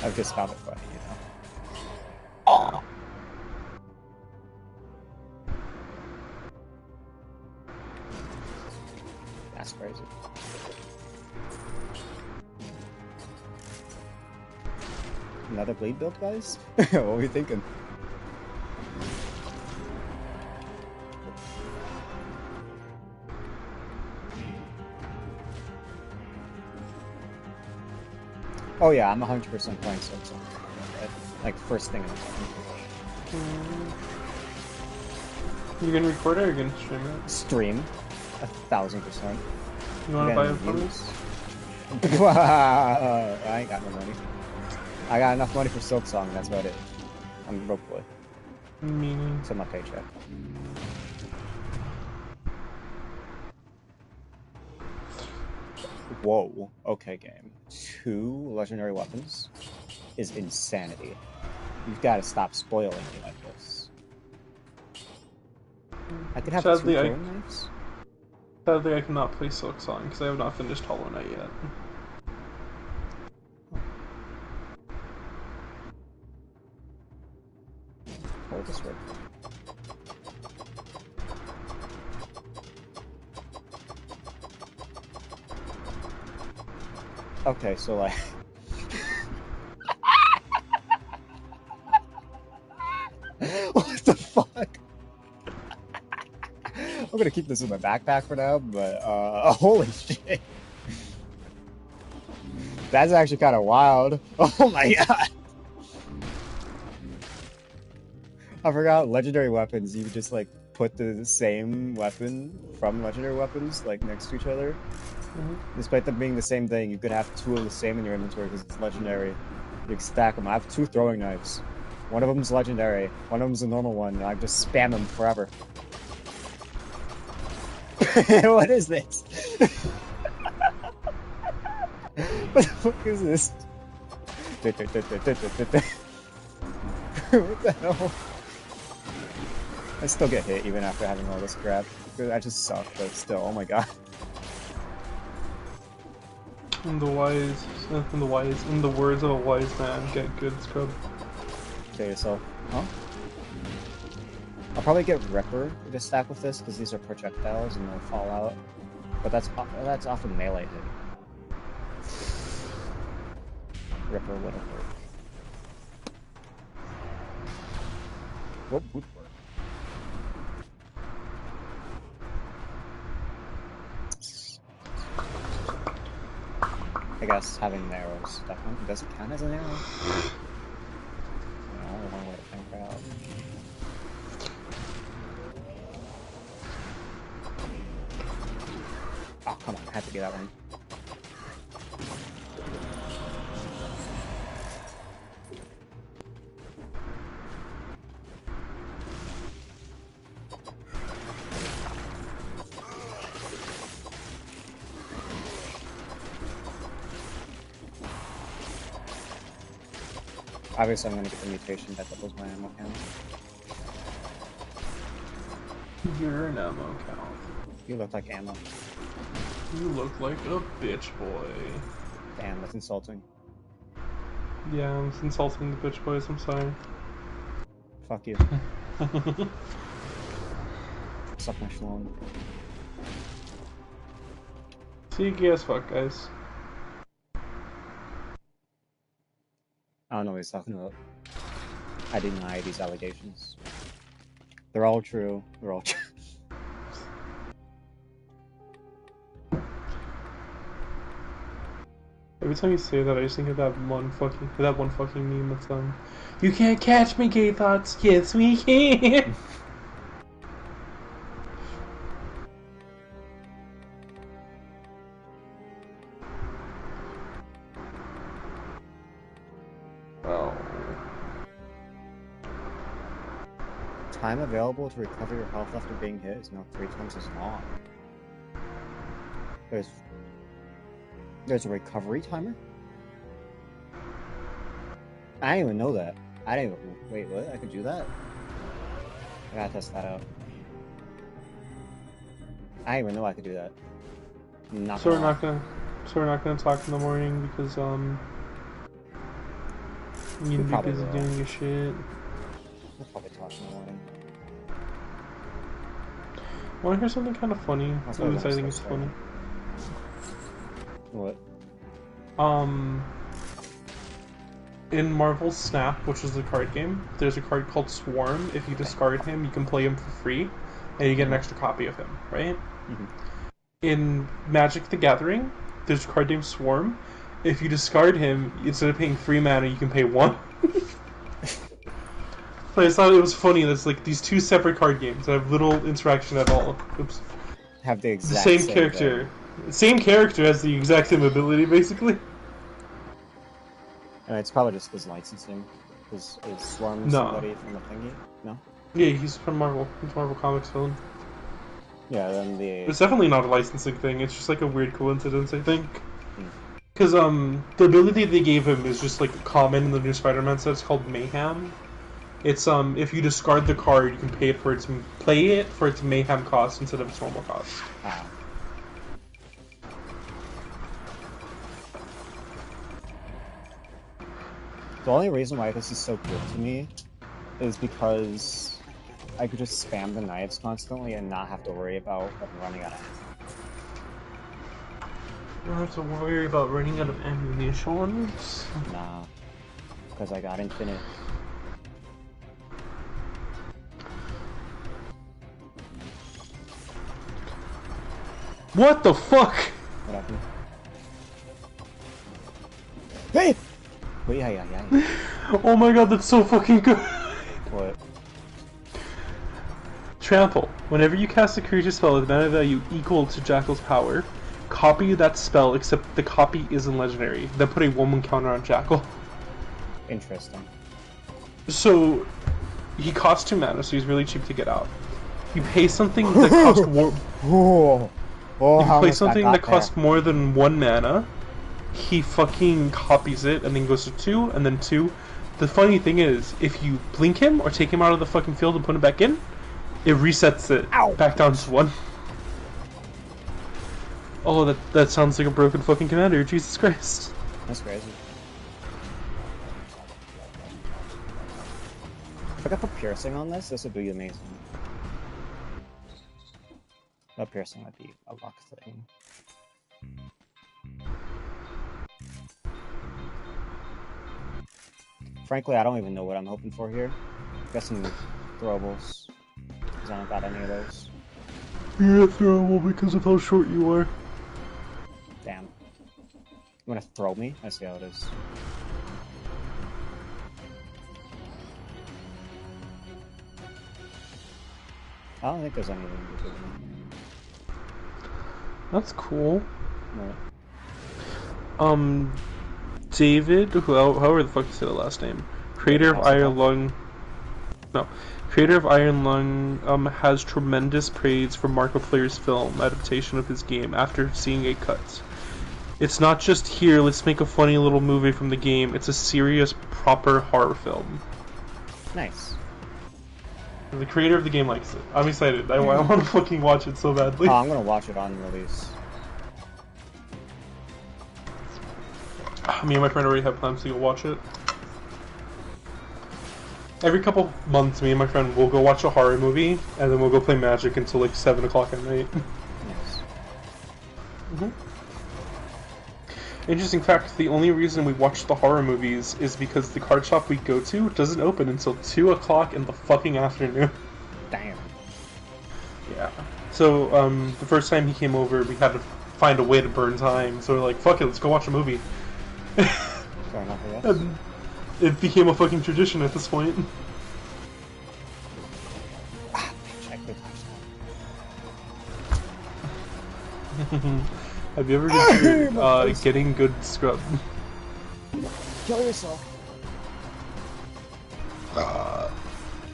I've just found it funny, you know. Oh! That's crazy. Another blade build, guys? What are we thinking? Oh yeah, I'm 100% playing Silksong. Like, first thing in the morning. You gonna record it or you gonna stream it? Stream. 1,000%. You wanna buy it from us? I ain't got no money. I got enough money for Silksong, that's about it. I'm a broke boy. Meaning? It's in my paycheck. Whoa. Okay, game. 2 legendary weapons is insanity. You've got to stop spoiling me like this. I could have two Sadly, throwing knives. Sadly, I cannot play Silksong because I have not finished Hollow Knight yet. Hold this way. Okay, so like... What the fuck? I'm gonna keep this in my backpack for now, but holy shit. That's actually kind of wild. Oh my god. I forgot legendary weapons, you just like put the same weapon from legendary weapons like next to each other. Despite them being the same thing, you could have two of the same in your inventory because it's legendary. You can stack them. I have two throwing knives. One of them's legendary, one of them's a normal one, and I just spam them forever. What is this? What the fuck is this? What the hell? I still get hit even after having all this crap. I just suck, but still, oh my god. In the words of a wise man, get good, scrub. Kill yourself. Huh? I'll probably get Ripper to stack with this because these are projectiles and they'll fall out. But that's off a melee hit. Ripper would have worked. What would work? I guess having the arrows definitely doesn't count as an arrow. No, one way to think about. Oh, come on, I had to do that one. Obviously, I'm gonna get the mutation that doubles my ammo count. You're an ammo count. You look like ammo. You look like a bitch boy. Damn, that's insulting. Yeah, I'm insulting the bitch boys, I'm sorry. Fuck you. Suck my schlong. Sneaky as fuck, guys. I don't know what he's talking about. I deny these allegations. They're all true. They're all true. Every time you say that, I just think of that one fucking meme that's you can't catch me, gay thoughts. Yes, we can. Oh. Time available to recover your health after being hit is now 3 times as long. There's a recovery timer? I didn't even know that. I didn't even... Wait, what? I could do that? I gotta test that out. I didn't even know I could do that. So we're not gonna talk in the morning because you're gonna be busy doing your shit. We'll probably talk in the morning. Wanna hear something kind of funny? At least I think it's funny. What? In Marvel Snap, which is the card game, there's a card called Swarm. If you discard him, you can play him for free, and you get an extra copy of him, right? Mm-hmm. In Magic the Gathering, there's a card named Swarm. If you discard him, instead of paying 3 mana, you can pay 1. But I thought it was funny that it's like these two separate card games that have little interaction at all. Oops. Have the exact same character. Thing. Same character has the exact same ability, basically. And it's probably just his licensing. Is Swarm somebody from the thingy? No? Yeah, he's from Marvel. He's Marvel Comics villain. Yeah, then the... It's definitely not a licensing thing. It's just like a weird coincidence, I think. Because the ability they gave him is just like common in the new Spider-Man set. It's called Mayhem. It's if you discard the card, you can pay it for its mayhem cost instead of its normal cost. Ah. The only reason why this is so good to me is because I could just spam the knives constantly and not have to worry about running out of ammo. You don't have to worry about running out of ammunition. Nah, because I got infinite. What the fuck? What happened? Hey! Wait, yeah. Oh my god, that's so fucking good. What? Trample. Whenever you cast a creature spell with mana value equal to Jackal's power, copy that spell except the copy isn't legendary. Then put a 1/1 counter on Jackal. Interesting. So, he costs 2 mana, so he's really cheap to get out. You pay something that costs more. Oh, You play something that costs more than 1 mana. He fucking copies it and then goes to 2 and then 2. The funny thing is, if you blink him or take him out of the fucking field and put him back in, it resets it back down to 1. Oh, that sounds like a broken fucking commander. Jesus Christ. That's crazy. If I could put piercing on this would be amazing. No, piercing might be a luck thing. Frankly, I don't even know what I'm hoping for here. I'm guessing throwables, because I don't got any of those. You're throwable because of how short you are. Damn. You wanna throw me? I see how it is. I don't think there's anything between them. That's cool. Right. David, however the fuck you say the last name, creator of Iron Lung, has tremendous praise for Markiplier's film adaptation of his game after seeing a cut. It's not just here, let's make a funny little movie from the game, it's a serious, proper horror film. Nice. The creator of the game likes it. I'm excited. I want to fucking watch it so badly. Oh, I'm gonna watch it on release. Me and my friend already have plans to go watch it. Every couple months, me and my friend will go watch a horror movie, and then we'll go play Magic until like 7 o'clock at night. Nice. Interesting fact, the only reason we watch the horror movies is because the card shop we go to doesn't open until 2 o'clock in the fucking afternoon. Damn. Yeah. So, the first time he came over, we had to find a way to burn time, so we're like, fuck it, let's go watch a movie. Fair enough, I guess. And it became a fucking tradition at this point. Check the Have you ever considered getting good scrub? Kill yourself.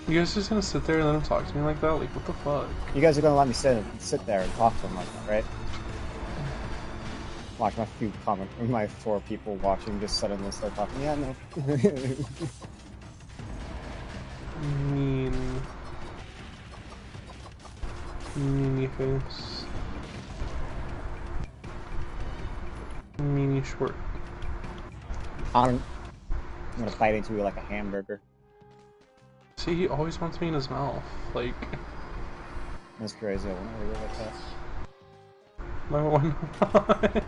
You guys just gonna sit there and let him talk to me like that? Like, what the fuck? You guys are gonna let me sit there and talk to him like that, right? Watch my 4 people watching just suddenly start talking. Yeah, no. Meanie face. Meanie short. I'm gonna bite into you like a hamburger. See, he always wants me in his mouth. Like, That's crazy. I wouldn't really go like that. why not?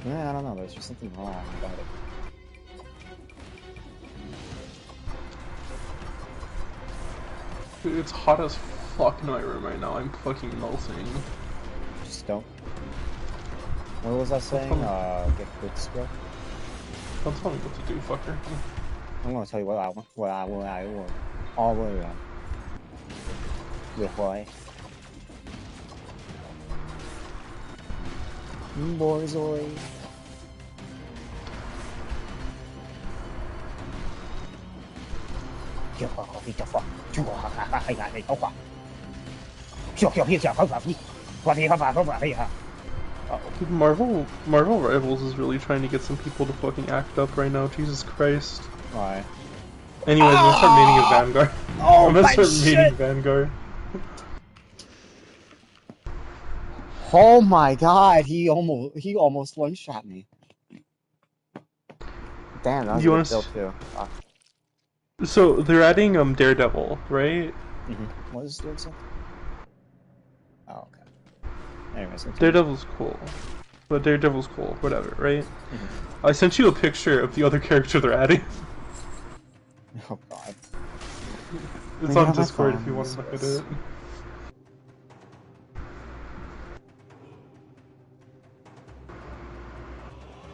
Yeah, I don't know. There's just something wrong about it. Dude, it's hot as fuck in my room right now. I'm fucking melting. Just don't. What was I saying? Get good scrub. Don't tell me what to do, fucker. I'm gonna tell you what I want. What I want. All the way. Why? Borzoi. Marvel Rivals is really trying to get some people to fucking act up right now. Jesus Christ. Why? Anyways, I'm gonna start maining a Vanguard. Oh, I'm gonna my start shit! maining Vanguard. Oh my god, he almost one-shot me. Damn, that was You a wanna good build too. Fuck. So they're adding Daredevil, right? What is doing something? Oh, okay. Anyways, Daredevil's cool. But Daredevil's cool, whatever, right? I sent you a picture of the other character they're adding. Oh god. It's on Discord if you want to look at it.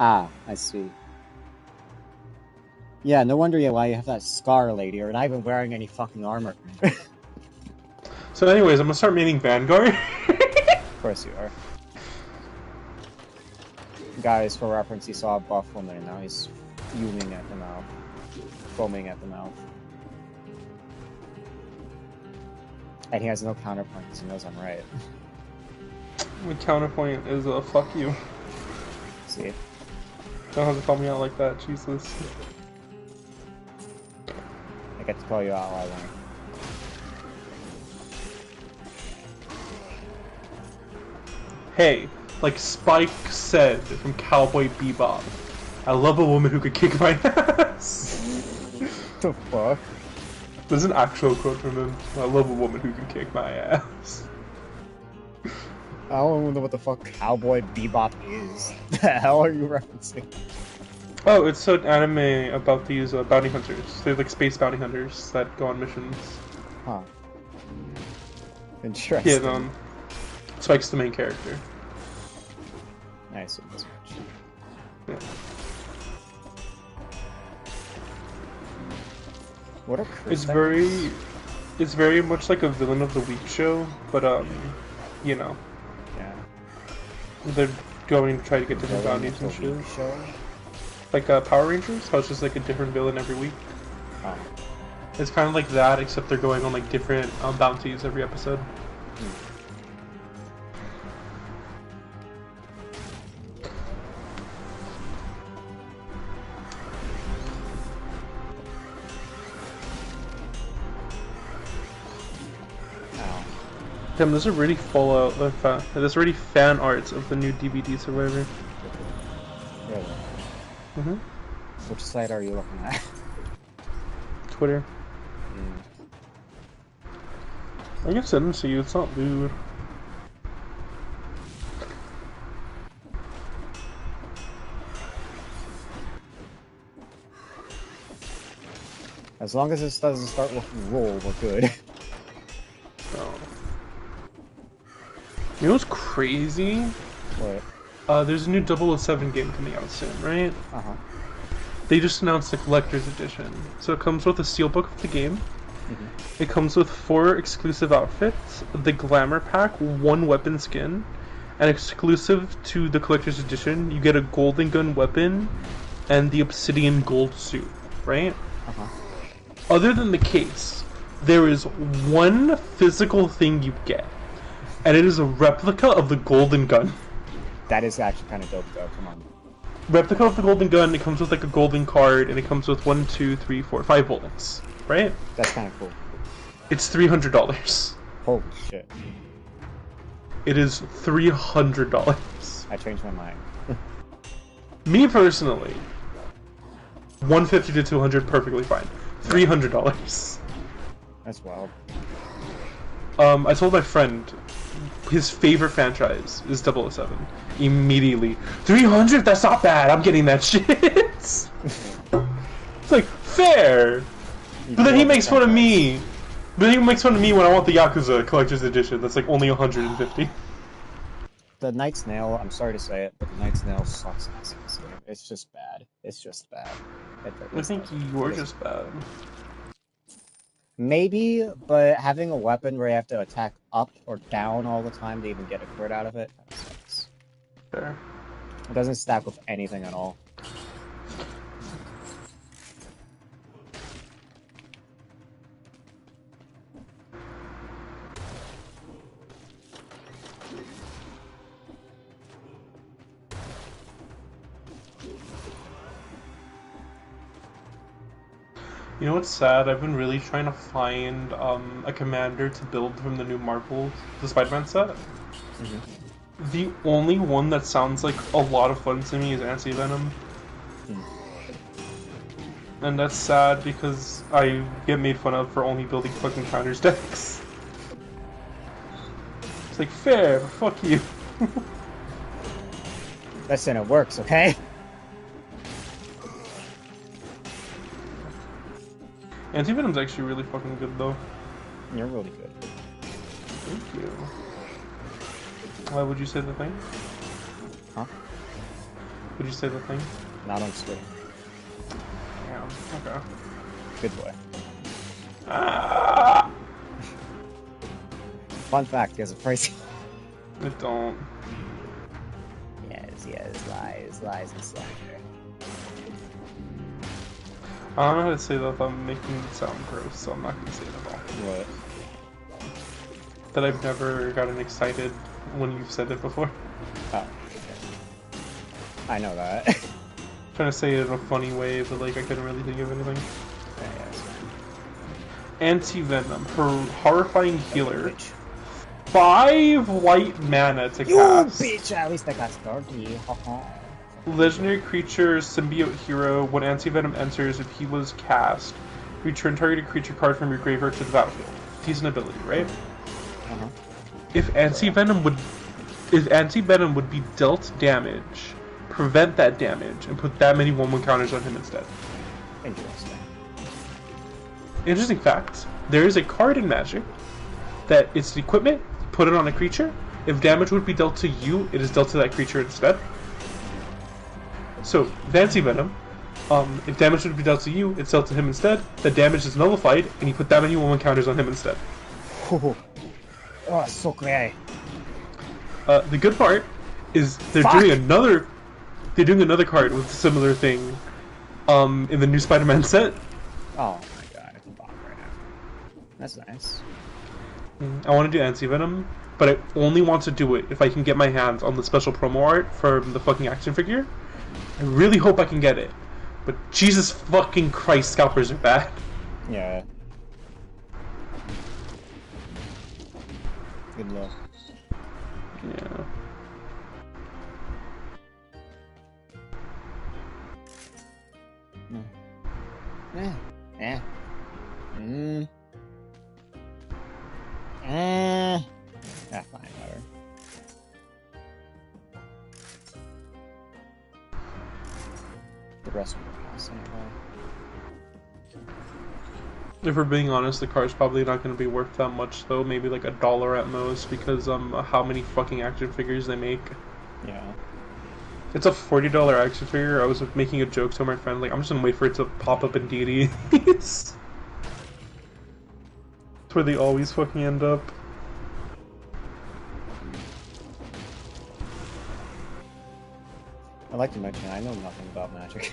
Ah, I see. Yeah, no wonder why you have that scar, lady. You're not even wearing any fucking armor. So anyways, I'm gonna start maining Vanguard. Of course you are. Guys, for reference, he saw a buff woman and now he's fuming at the mouth. Foaming at the mouth. And he has no counterpoint because he knows I'm right. My counterpoint is fuck you. See? Don't have to call me out like that, Jesus. I get to call you out all I want. Hey, like Spike said from Cowboy Bebop, I love a woman who could kick my ass. The fuck? There's an actual quote from him. I love a woman who can kick my ass. I don't even know what the fuck Cowboy Bebop is. The hell are you referencing? Oh, it's an anime about these bounty hunters. They're like space bounty hunters that go on missions. Huh. Interesting. Yeah, Spike's the main character. I assume as much. Yeah. What are It's very much like a villain of the week show, but you know, yeah, they're going to try to get different bounties and shit. Show? Like Power Rangers, how it's just like a different villain every week. Oh. It's kind of like that, except they're going on like different bounties every episode. Damn, there's already Fallout. There's already fan arts of the new DVD Survivor. Really? Mm-hmm. Which site are you looking at? Twitter. I can send them to you. It's not lewd. As long as this doesn't start with roll, we're good. Oh. You know what's crazy? What? There's a new 007 game coming out soon, right? Uh-huh. They just announced the collector's edition. So it comes with a steelbook of the game. It comes with 4 exclusive outfits, the glamour pack, 1 weapon skin, and exclusive to the collector's edition, you get a golden gun weapon and the obsidian gold suit, right? Uh-huh. Other than the case, there is one physical thing you get, and it is a replica of the golden gun. That is actually kind of dope, though. Come on. Replica of the golden gun, it comes with like a golden card, and it comes with 1, 2, 3, 4, 5 bullets, right? That's kind of cool. It's $300. Holy shit. It is $300. I changed my mind. Me personally, 150 to 200, perfectly fine. $300. That's wild. I told my friend his favorite franchise is 007. Immediately, 300? That's not bad. I'm getting that shit. It's like fair, but then he makes fun of me. But he makes fun of me when I want the Yakuza Collector's Edition. That's like only 150. The Knight's Nail, I'm sorry to say it, but the Knight's Nail sucks in this game. It's just bad. It's just bad. I think you're just bad. Maybe, but having a weapon where you have to attack up or down all the time to even get a crit out of it, that sucks. Fair. It doesn't stack with anything at all. You know what's sad? I've been really trying to find a commander to build from the new Marvel, the Spider-Man set. Mm-hmm. The only one that sounds like a lot of fun to me is Anti-Venom. And that's sad because I get made fun of for only building fucking counters decks. It's like, fair, but fuck you. Listen, it works, okay? Anti-Venom's actually really fucking good though. You're really good. Thank you. Why would you say the thing? Huh? Would you say the thing? Not on screen. Yeah, okay. Good boy. Ah! Fun fact, he has a price. I don't. Yes, lies and slander. I don't know how to say that if I'm making it sound gross, so I'm not gonna say it at all. What? That I've never gotten excited when you've said it before. Oh. I know that. Trying to say it in a funny way, but like I couldn't really think of anything. Yeah, that's fine. Anti-Venom, her horrifying healer. Bitch. 5 white mana to You cast. bitch! At least I got Starkey. Legendary creature, symbiote hero. When Anti-Venom enters, if he was cast, return targeted creature card from your graveyard to the battlefield. He's an ability, right? Uh-huh. If Anti-Venom would be dealt damage, prevent that damage, and put that many 1/1 counters on him instead. Interesting. Interesting fact, there is a card in Magic that it's the equipment, put it on a creature. If damage would be dealt to you, it is dealt to that creature instead. So, Anti-Venom, if damage would be dealt to you, it's dealt to him instead. The damage is nullified, and you put that many 1/1 counters on him instead. Oh, so great. The good part is they're doing another card with a similar thing in the new Spider-Man set. Oh my god, I can bomb right now. That's nice. I want to do Anti-Venom, but I only want to do it if I can get my hands on the special promo art for the fucking action figure. I really hope I can get it. But Jesus fucking Christ, scalpers are bad. Yeah. Good luck. Yeah. Fine, whatever. The rest of the house anyway. If we're being honest, the card's probably not going to be worth that much, though. Maybe like $1 at most, because how many fucking action figures they make. Yeah. It's a $40 action figure. I was making a joke to my friend, like, I'm just gonna wait for it to pop up in D&D. It's where they always fucking end up. I'd like to mention, I know nothing about Magic.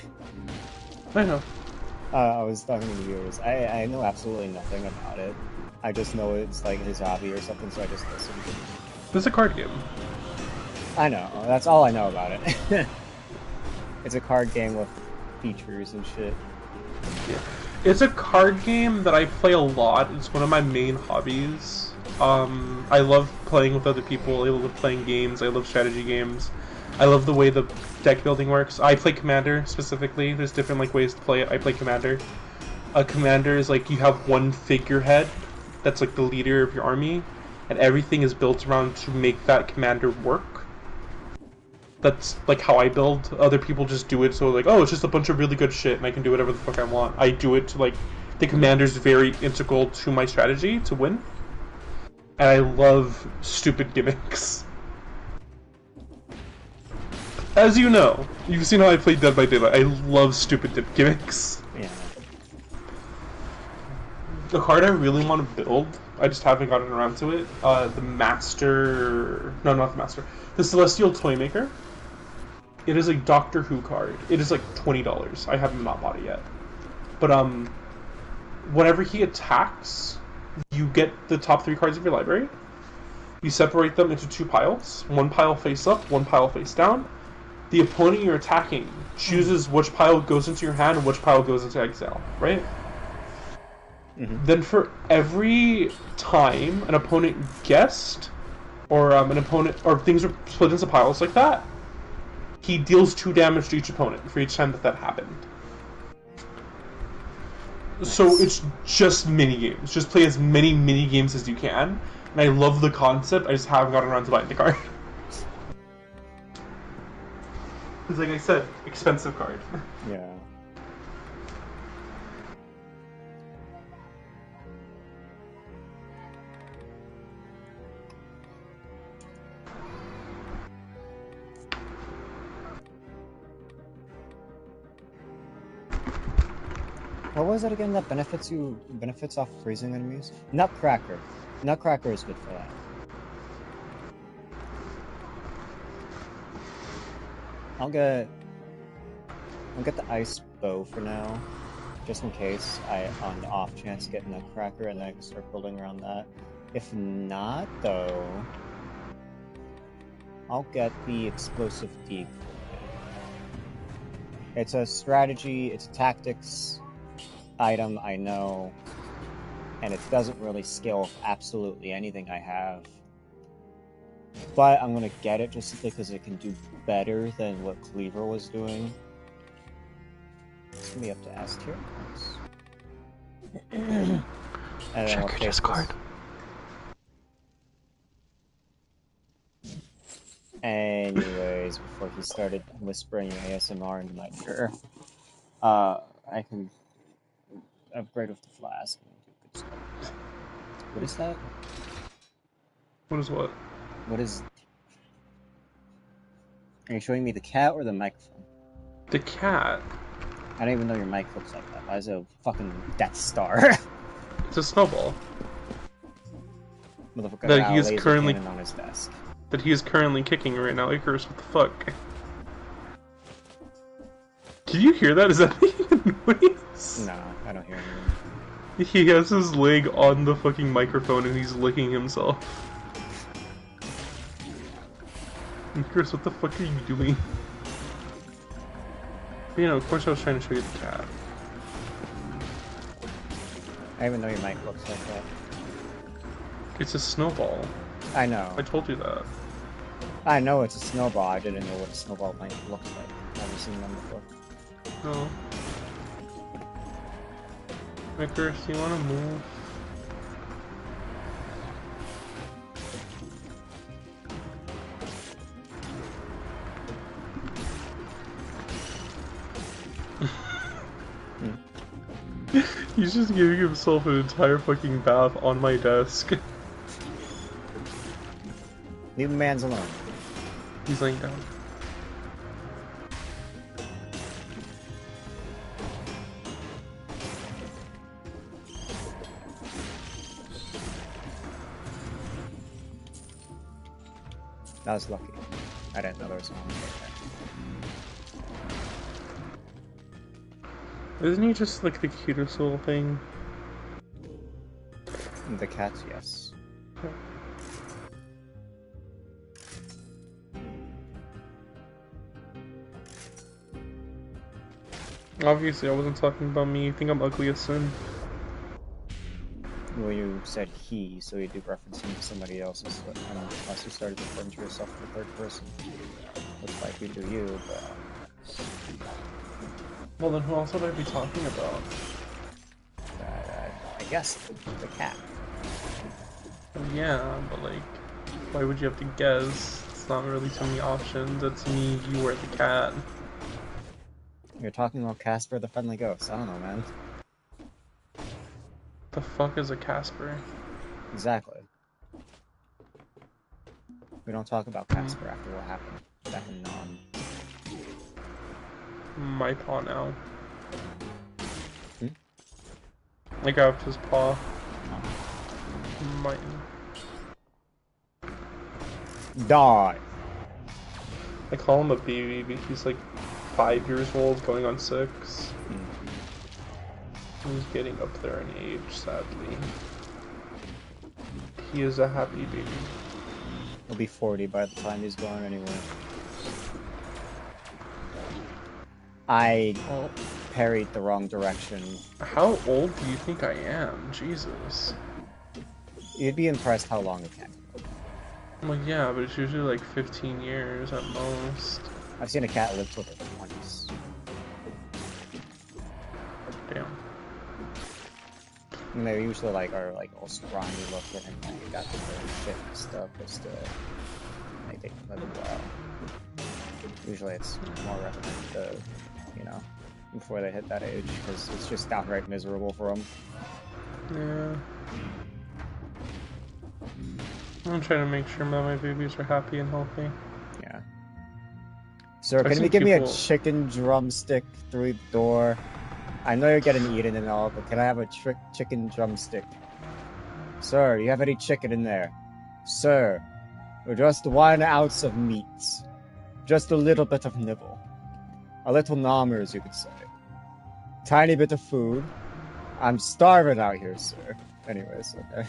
I know. I was talking to viewers. I know absolutely nothing about it. I just know it's like his hobby or something, so I just listen. It's a card game. I know. That's all I know about it. It's a card game with features and shit. Yeah. It's a card game that I play a lot. It's one of my main hobbies. I love playing with other people. I love playing games. I love strategy games. I love the way the deck building works. I play Commander specifically. There's different like ways to play it. I play Commander. A Commander is like you have one figurehead that's like the leader of your army, and everything is built around to make that commander work. That's like how I build. Other people just do it so like, oh, it's just a bunch of really good shit and I can do whatever the fuck I want. I do it to like, the commander's very integral to my strategy to win. And I love stupid gimmicks. As you know, you've seen how I play Dead by Daylight. I love stupid gimmicks. Yeah. The card I really want to build, I just haven't gotten around to it. The Master... No, not the Master. The Celestial Toymaker. It is a Doctor Who card. It is like $20. I have not bought it yet. But, whenever he attacks, you get the top 3 cards of your library. You separate them into 2 piles. One pile face up, one pile face down. The opponent you're attacking chooses which pile goes into your hand and which pile goes into exile, right? then for every time an opponent guessed, or an opponent, or things were split into piles like that, he deals 2 damage to each opponent for each time that happened. Nice. So it's just mini games. Just play as many mini games as you can. And I love the concept. I just haven't gotten around to buying the card. Because, like I said, expensive card. Yeah. What was it again that benefits off freezing enemies? Nutcracker. Nutcracker is good for that. I'll get the ice bow for now, just in case I, on the off chance, get Nutcracker and then I can start building around that. If not, though, I'll get the explosive decoy. It's a strategy, it's a tactics item, I know, and it doesn't really scale with absolutely anything I have. But I'm gonna get it just simply because it can do better than what Cleaver was doing. It's gonna be up to S tier. Check your Discord. Anyways, before he started whispering ASMR into my ear, I can upgrade with the flask and do good stuff. What is that? What is what? What is... Are you showing me the cat or the microphone? The cat. I don't even know your mic looks like that. Why is it a fucking Death Star? It's a snowball. Motherfucker That he is laser currently cannon on his desk. That he is currently kicking right now. Icarus, what the fuck? Did you hear that? Is that even a noise? No, I don't hear anything. He has his leg on the fucking microphone and he's licking himself. Chris, what the fuck are you doing? But, you know, of course I was trying to show you the cat. I even know your mic looks like that. It's a snowball. I know. I told you that. I know it's a snowball. I didn't know what a snowball might look like. I've never seen them before. No. Icarus, you wanna move? He's just giving himself an entire fucking bath on my desk. Leave the man's alone. He's laying down. That was lucky. I didn't know there was one right there. Isn't he just like the cutest little thing? The cats, yes. Obviously, I wasn't talking about me. You think I'm ugly as sin? Well, you said he, so you did reference him to somebody else's, unless you started referring to yourself in the third person. Looks like you do you, but... Well, then who else would I be talking about? I guess the cat. Yeah, but like, why would you have to guess? It's not really too many options. It's me, you, or the cat. You're talking about Casper the Friendly Ghost. I don't know, man. The fuck is a Casper? Exactly. We don't talk about Casper after what happened back in My paw now. Hmm? I grabbed his paw. Oh. Mine. Die! I call him a baby, but he's like 5 years old, going on 6. He's getting up there in age, sadly. He is a happy baby. He'll be 40 by the time he's gone anyway. parried the wrong direction. How old do you think I am? Jesus. You'd be impressed how long it can. Well, yeah, but it's usually like 15 years at most. I've seen a cat live till their 20s. Damn. And they usually like are like all scrawny looking and like got the shit and stuff, but still like they can live a while. Usually it's more recommended, you know, before they hit that age, because it's just downright miserable for them. Yeah. I'm trying to make sure that my babies are happy and healthy. Yeah. Sir, can you give me a chicken drumstick through the door? I know you're getting eaten and all, but can I have a chicken drumstick? Sir, do you have any chicken in there? Sir, or just 1 ounce of meat. Just a little bit of nibble. A little nommers, you could say. Tiny bit of food. I'm starving out here, sir. Anyways, okay.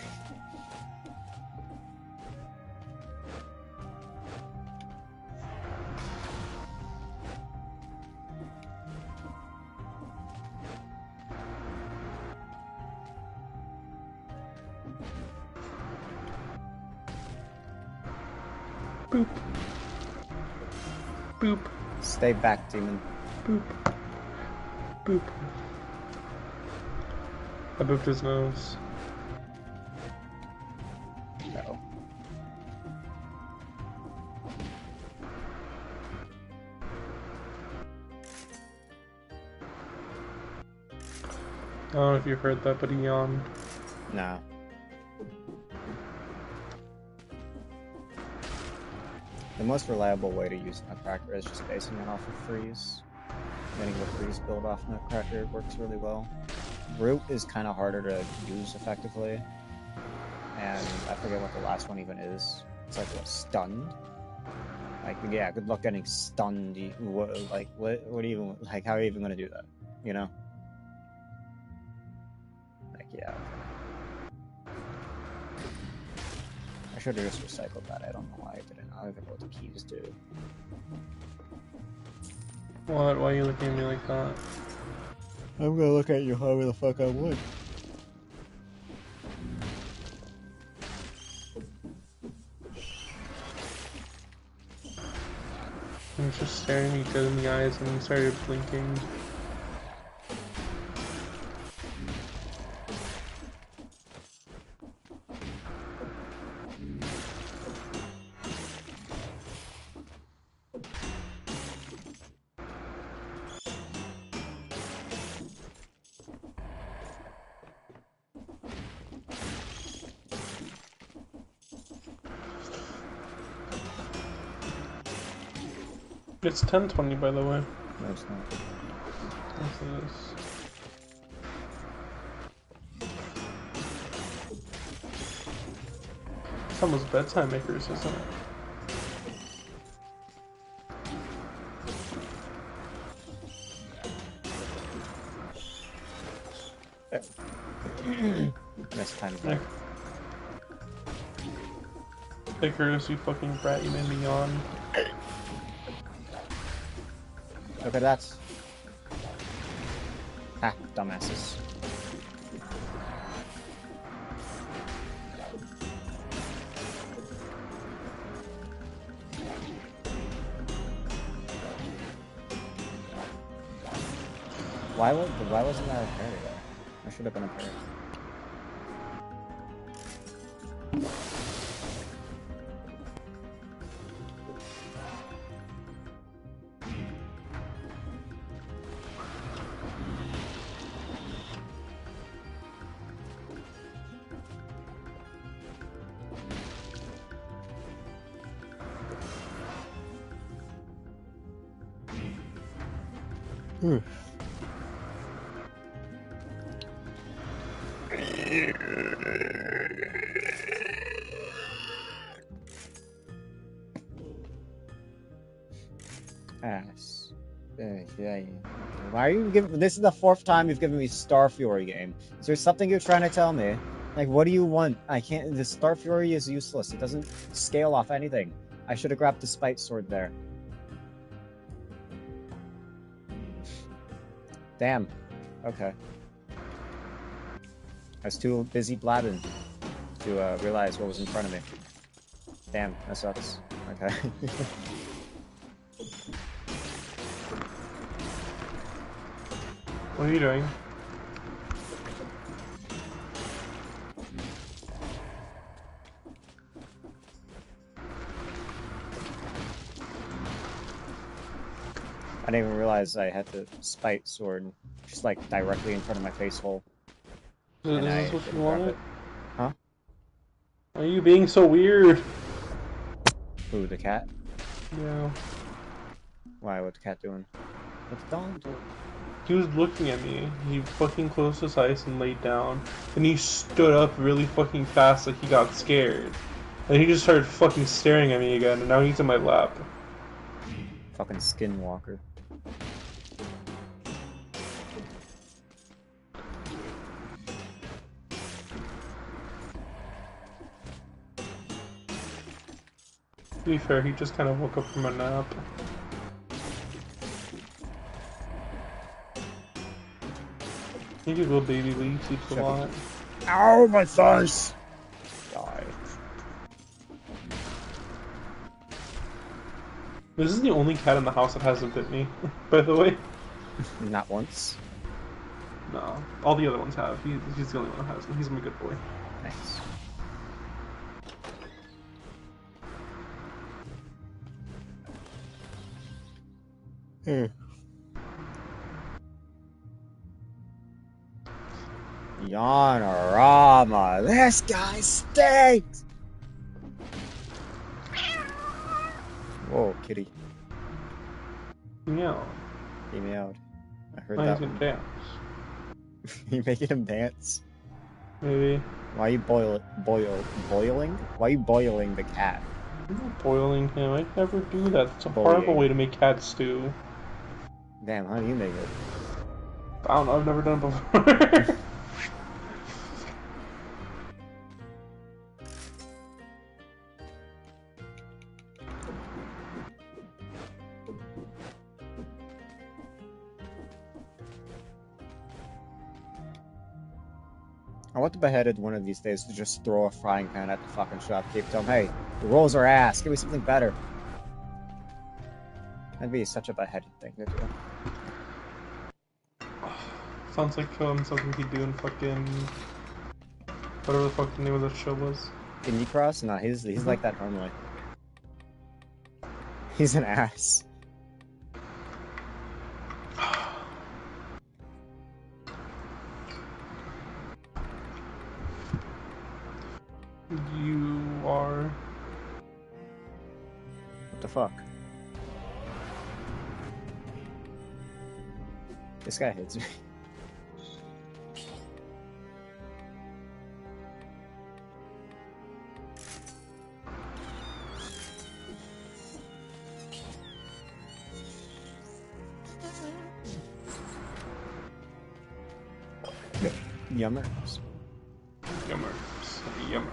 Boop. Boop. Stay back, demon. Boop. Boop. I booped his nose. No. I don't know if you heard that, but he yawned. No. The most reliable way to use Nutcracker is just basing it off of Freeze. Getting the Freeze build off Nutcracker works really well. Root is kind of harder to use effectively. And I forget what the last one even is. It's like, what, stunned? Like, yeah, good luck getting stunned. What even, like, how are you even gonna do that? You know? Like, yeah, okay. I should have just recycled that. I don't know why I didn't. I don't even know what the keys do. What? Why are you looking at me like that? I'm gonna look at you however the fuck I would. He was just staring me dead in the eyes and he started blinking. It's 10:20, by the way. No, it's not. Yes, it is. It's almost bedtime makers, isn't it? Next time back. Icarus, you fucking brat, you made me yawn. Look at that. Ha, dumbasses. Why wasn't that a parry though? That should have been a parry. Ass. Yeah. Why are you giving? This is the 4th time you've given me Star Fury game. Is there something you're trying to tell me? Like, what do you want? I can't. The Star Fury is useless. It doesn't scale off anything. I should have grabbed the Spite Sword there. Damn. Okay. I was too busy blabbing to realize what was in front of me. Damn, that sucks. Okay. What are you doing? I didn't even realize I had the spite sword just like directly in front of my face hole. Is And I this what didn't you grab wanted? it. Huh? Are you being so weird? Who, the cat? Yeah. Why, what's the cat doing? What's the dog doing? He was looking at me. He fucking closed his eyes and laid down. Then he stood up really fucking fast like he got scared. And he just started fucking staring at me again, and now he's in my lap. Fucking skinwalker. To be fair, he just kind of woke up from a nap. I think his little baby Lee sleeps a lot. Ow, my thighs! Die. This is the only cat in the house that hasn't bit me, by the way. Not once. No, all the other ones have. He's the only one that hasn't. He's my good boy. Nice. Yanorama, this guy stinks! Whoa, kitty. Yeah. He meowed. I heard Now that he's one. gonna dance. You making him dance? Maybe. Why are you boiling? Why are you boiling the cat? I'm not boiling him. I'd never do that. It's a Bullying. horrible way to make cat stew. Damn, how do you make it? I don't know. I've never done it before. I want the beheaded one of these days to just throw a frying pan at the fucking shopkeep. Tell him, hey, the rolls are ass. Give me something better. That'd be such a beheaded thing to do. Sounds like something he'd do in fucking whatever the fuck the name of that show was. Indie Cross? Nah, he's like that normally. He's an ass. You are. What the fuck? This guy hits me. Yummers. Yummers. Yummers.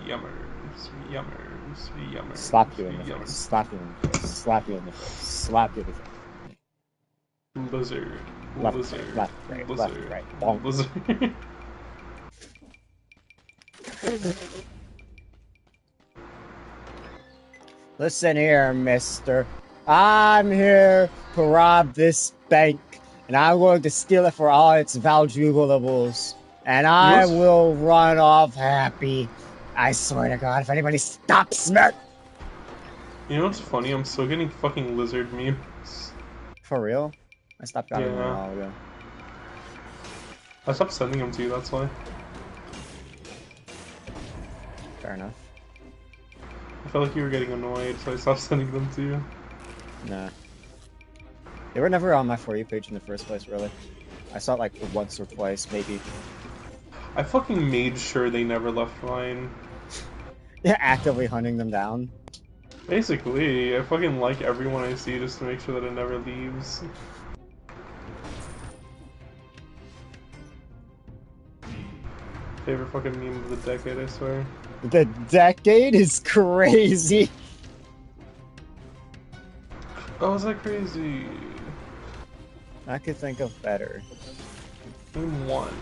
Yummers. Yummers. Yummers. Slap you in the face. Yummers. Slap you in the face. Slap you in the face. Slap you in the face. Lizard. Left, Lizard. left, right, Lizard. left, right. Bonk. Lizard. Listen here, mister. I'm here to rob this bank, and I'm going to steal it for all its valuables. And I Yes. will run off happy. I swear to God, if anybody stops me. You know what's funny? I'm still getting fucking lizard memes. For real? I stopped grabbing them a Yeah. while ago. I stopped sending them to you, that's why. Fair enough. I felt like you were getting annoyed, so I stopped sending them to you. Nah. They were never on my For You page in the first place, really. I saw it like once or twice, maybe. I fucking made sure they never left mine. Yeah, actively hunting them down. Basically, I fucking like everyone I see just to make sure that it never leaves. Favorite fucking meme of the decade, I swear. The decade is crazy. Oh, is that crazy? I could think of better. Name one.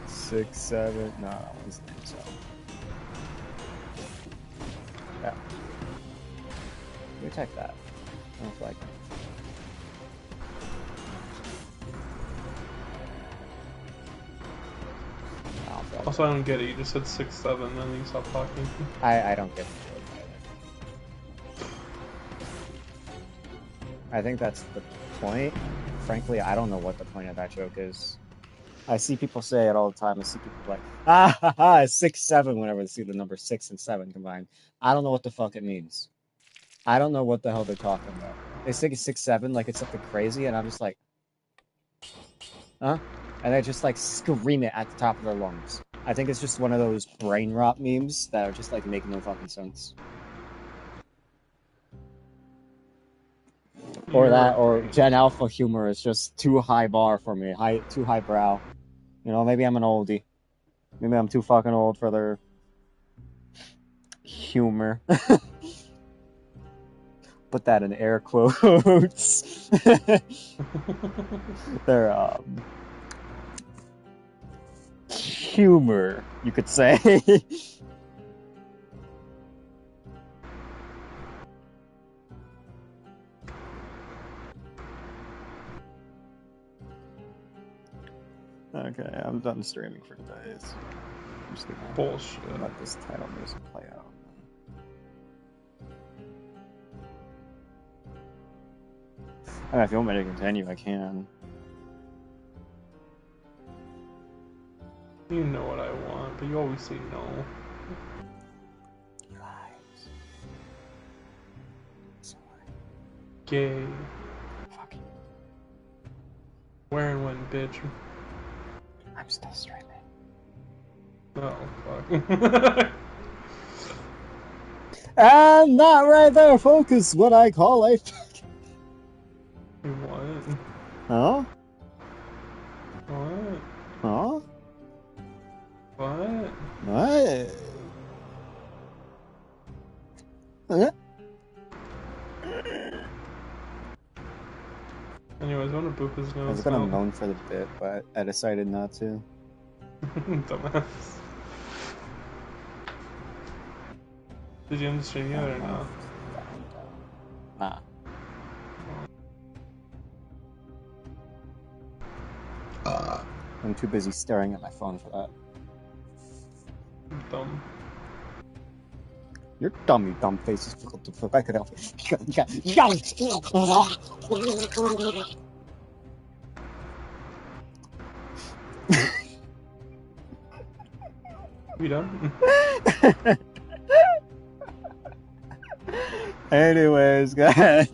6, 7. No, that one's name, so. Yeah. We check that. I don't like it. Also, I don't get it. You just said 6, 7, and then you stopped talking. I don't get it either. I think that's the point. Frankly, I don't know what the point of that joke is. I see people say it all the time. I see people like, ah, ha, ha, 6, 7, whenever they see the number 6 and 7 combined. I don't know what the fuck it means. I don't know what the hell they're talking about. They say 6, 7 like it's something crazy, and I'm just like, huh? And they just like scream it at the top of their lungs. I think it's just one of those brain rot memes that are just like making no fucking sense. Or that, or Gen Alpha humor is just too high bar for me, too high brow. You know, maybe I'm an oldie. Maybe I'm too fucking old for their humor. Put that in air quotes. Their humor, you could say. Okay, I'm done streaming for today. I'm just gonna bullshit. Let this title music play out. I mean, if you want me to continue, I can. You know what I want, but you always say no. Lies. Sorry. Gay. Fuck you. Where and when, bitch? I'm still streaming. Oh, fuck. And that right there, folks, is what I call a... What? Huh? What? Huh? What? What? Huh? Anyways, I want to boop his nose. I was gonna moan for the bit, but I decided not to. Dumbass. Did you end the stream yet or no? Nah. I'm too busy staring at my phone for that. Dumb. You're dumb, you dumb faces. What the fuck? I could help You done? Anyways, guys.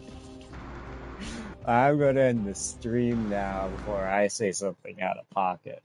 I'm gonna end the stream now before I say something out of pocket.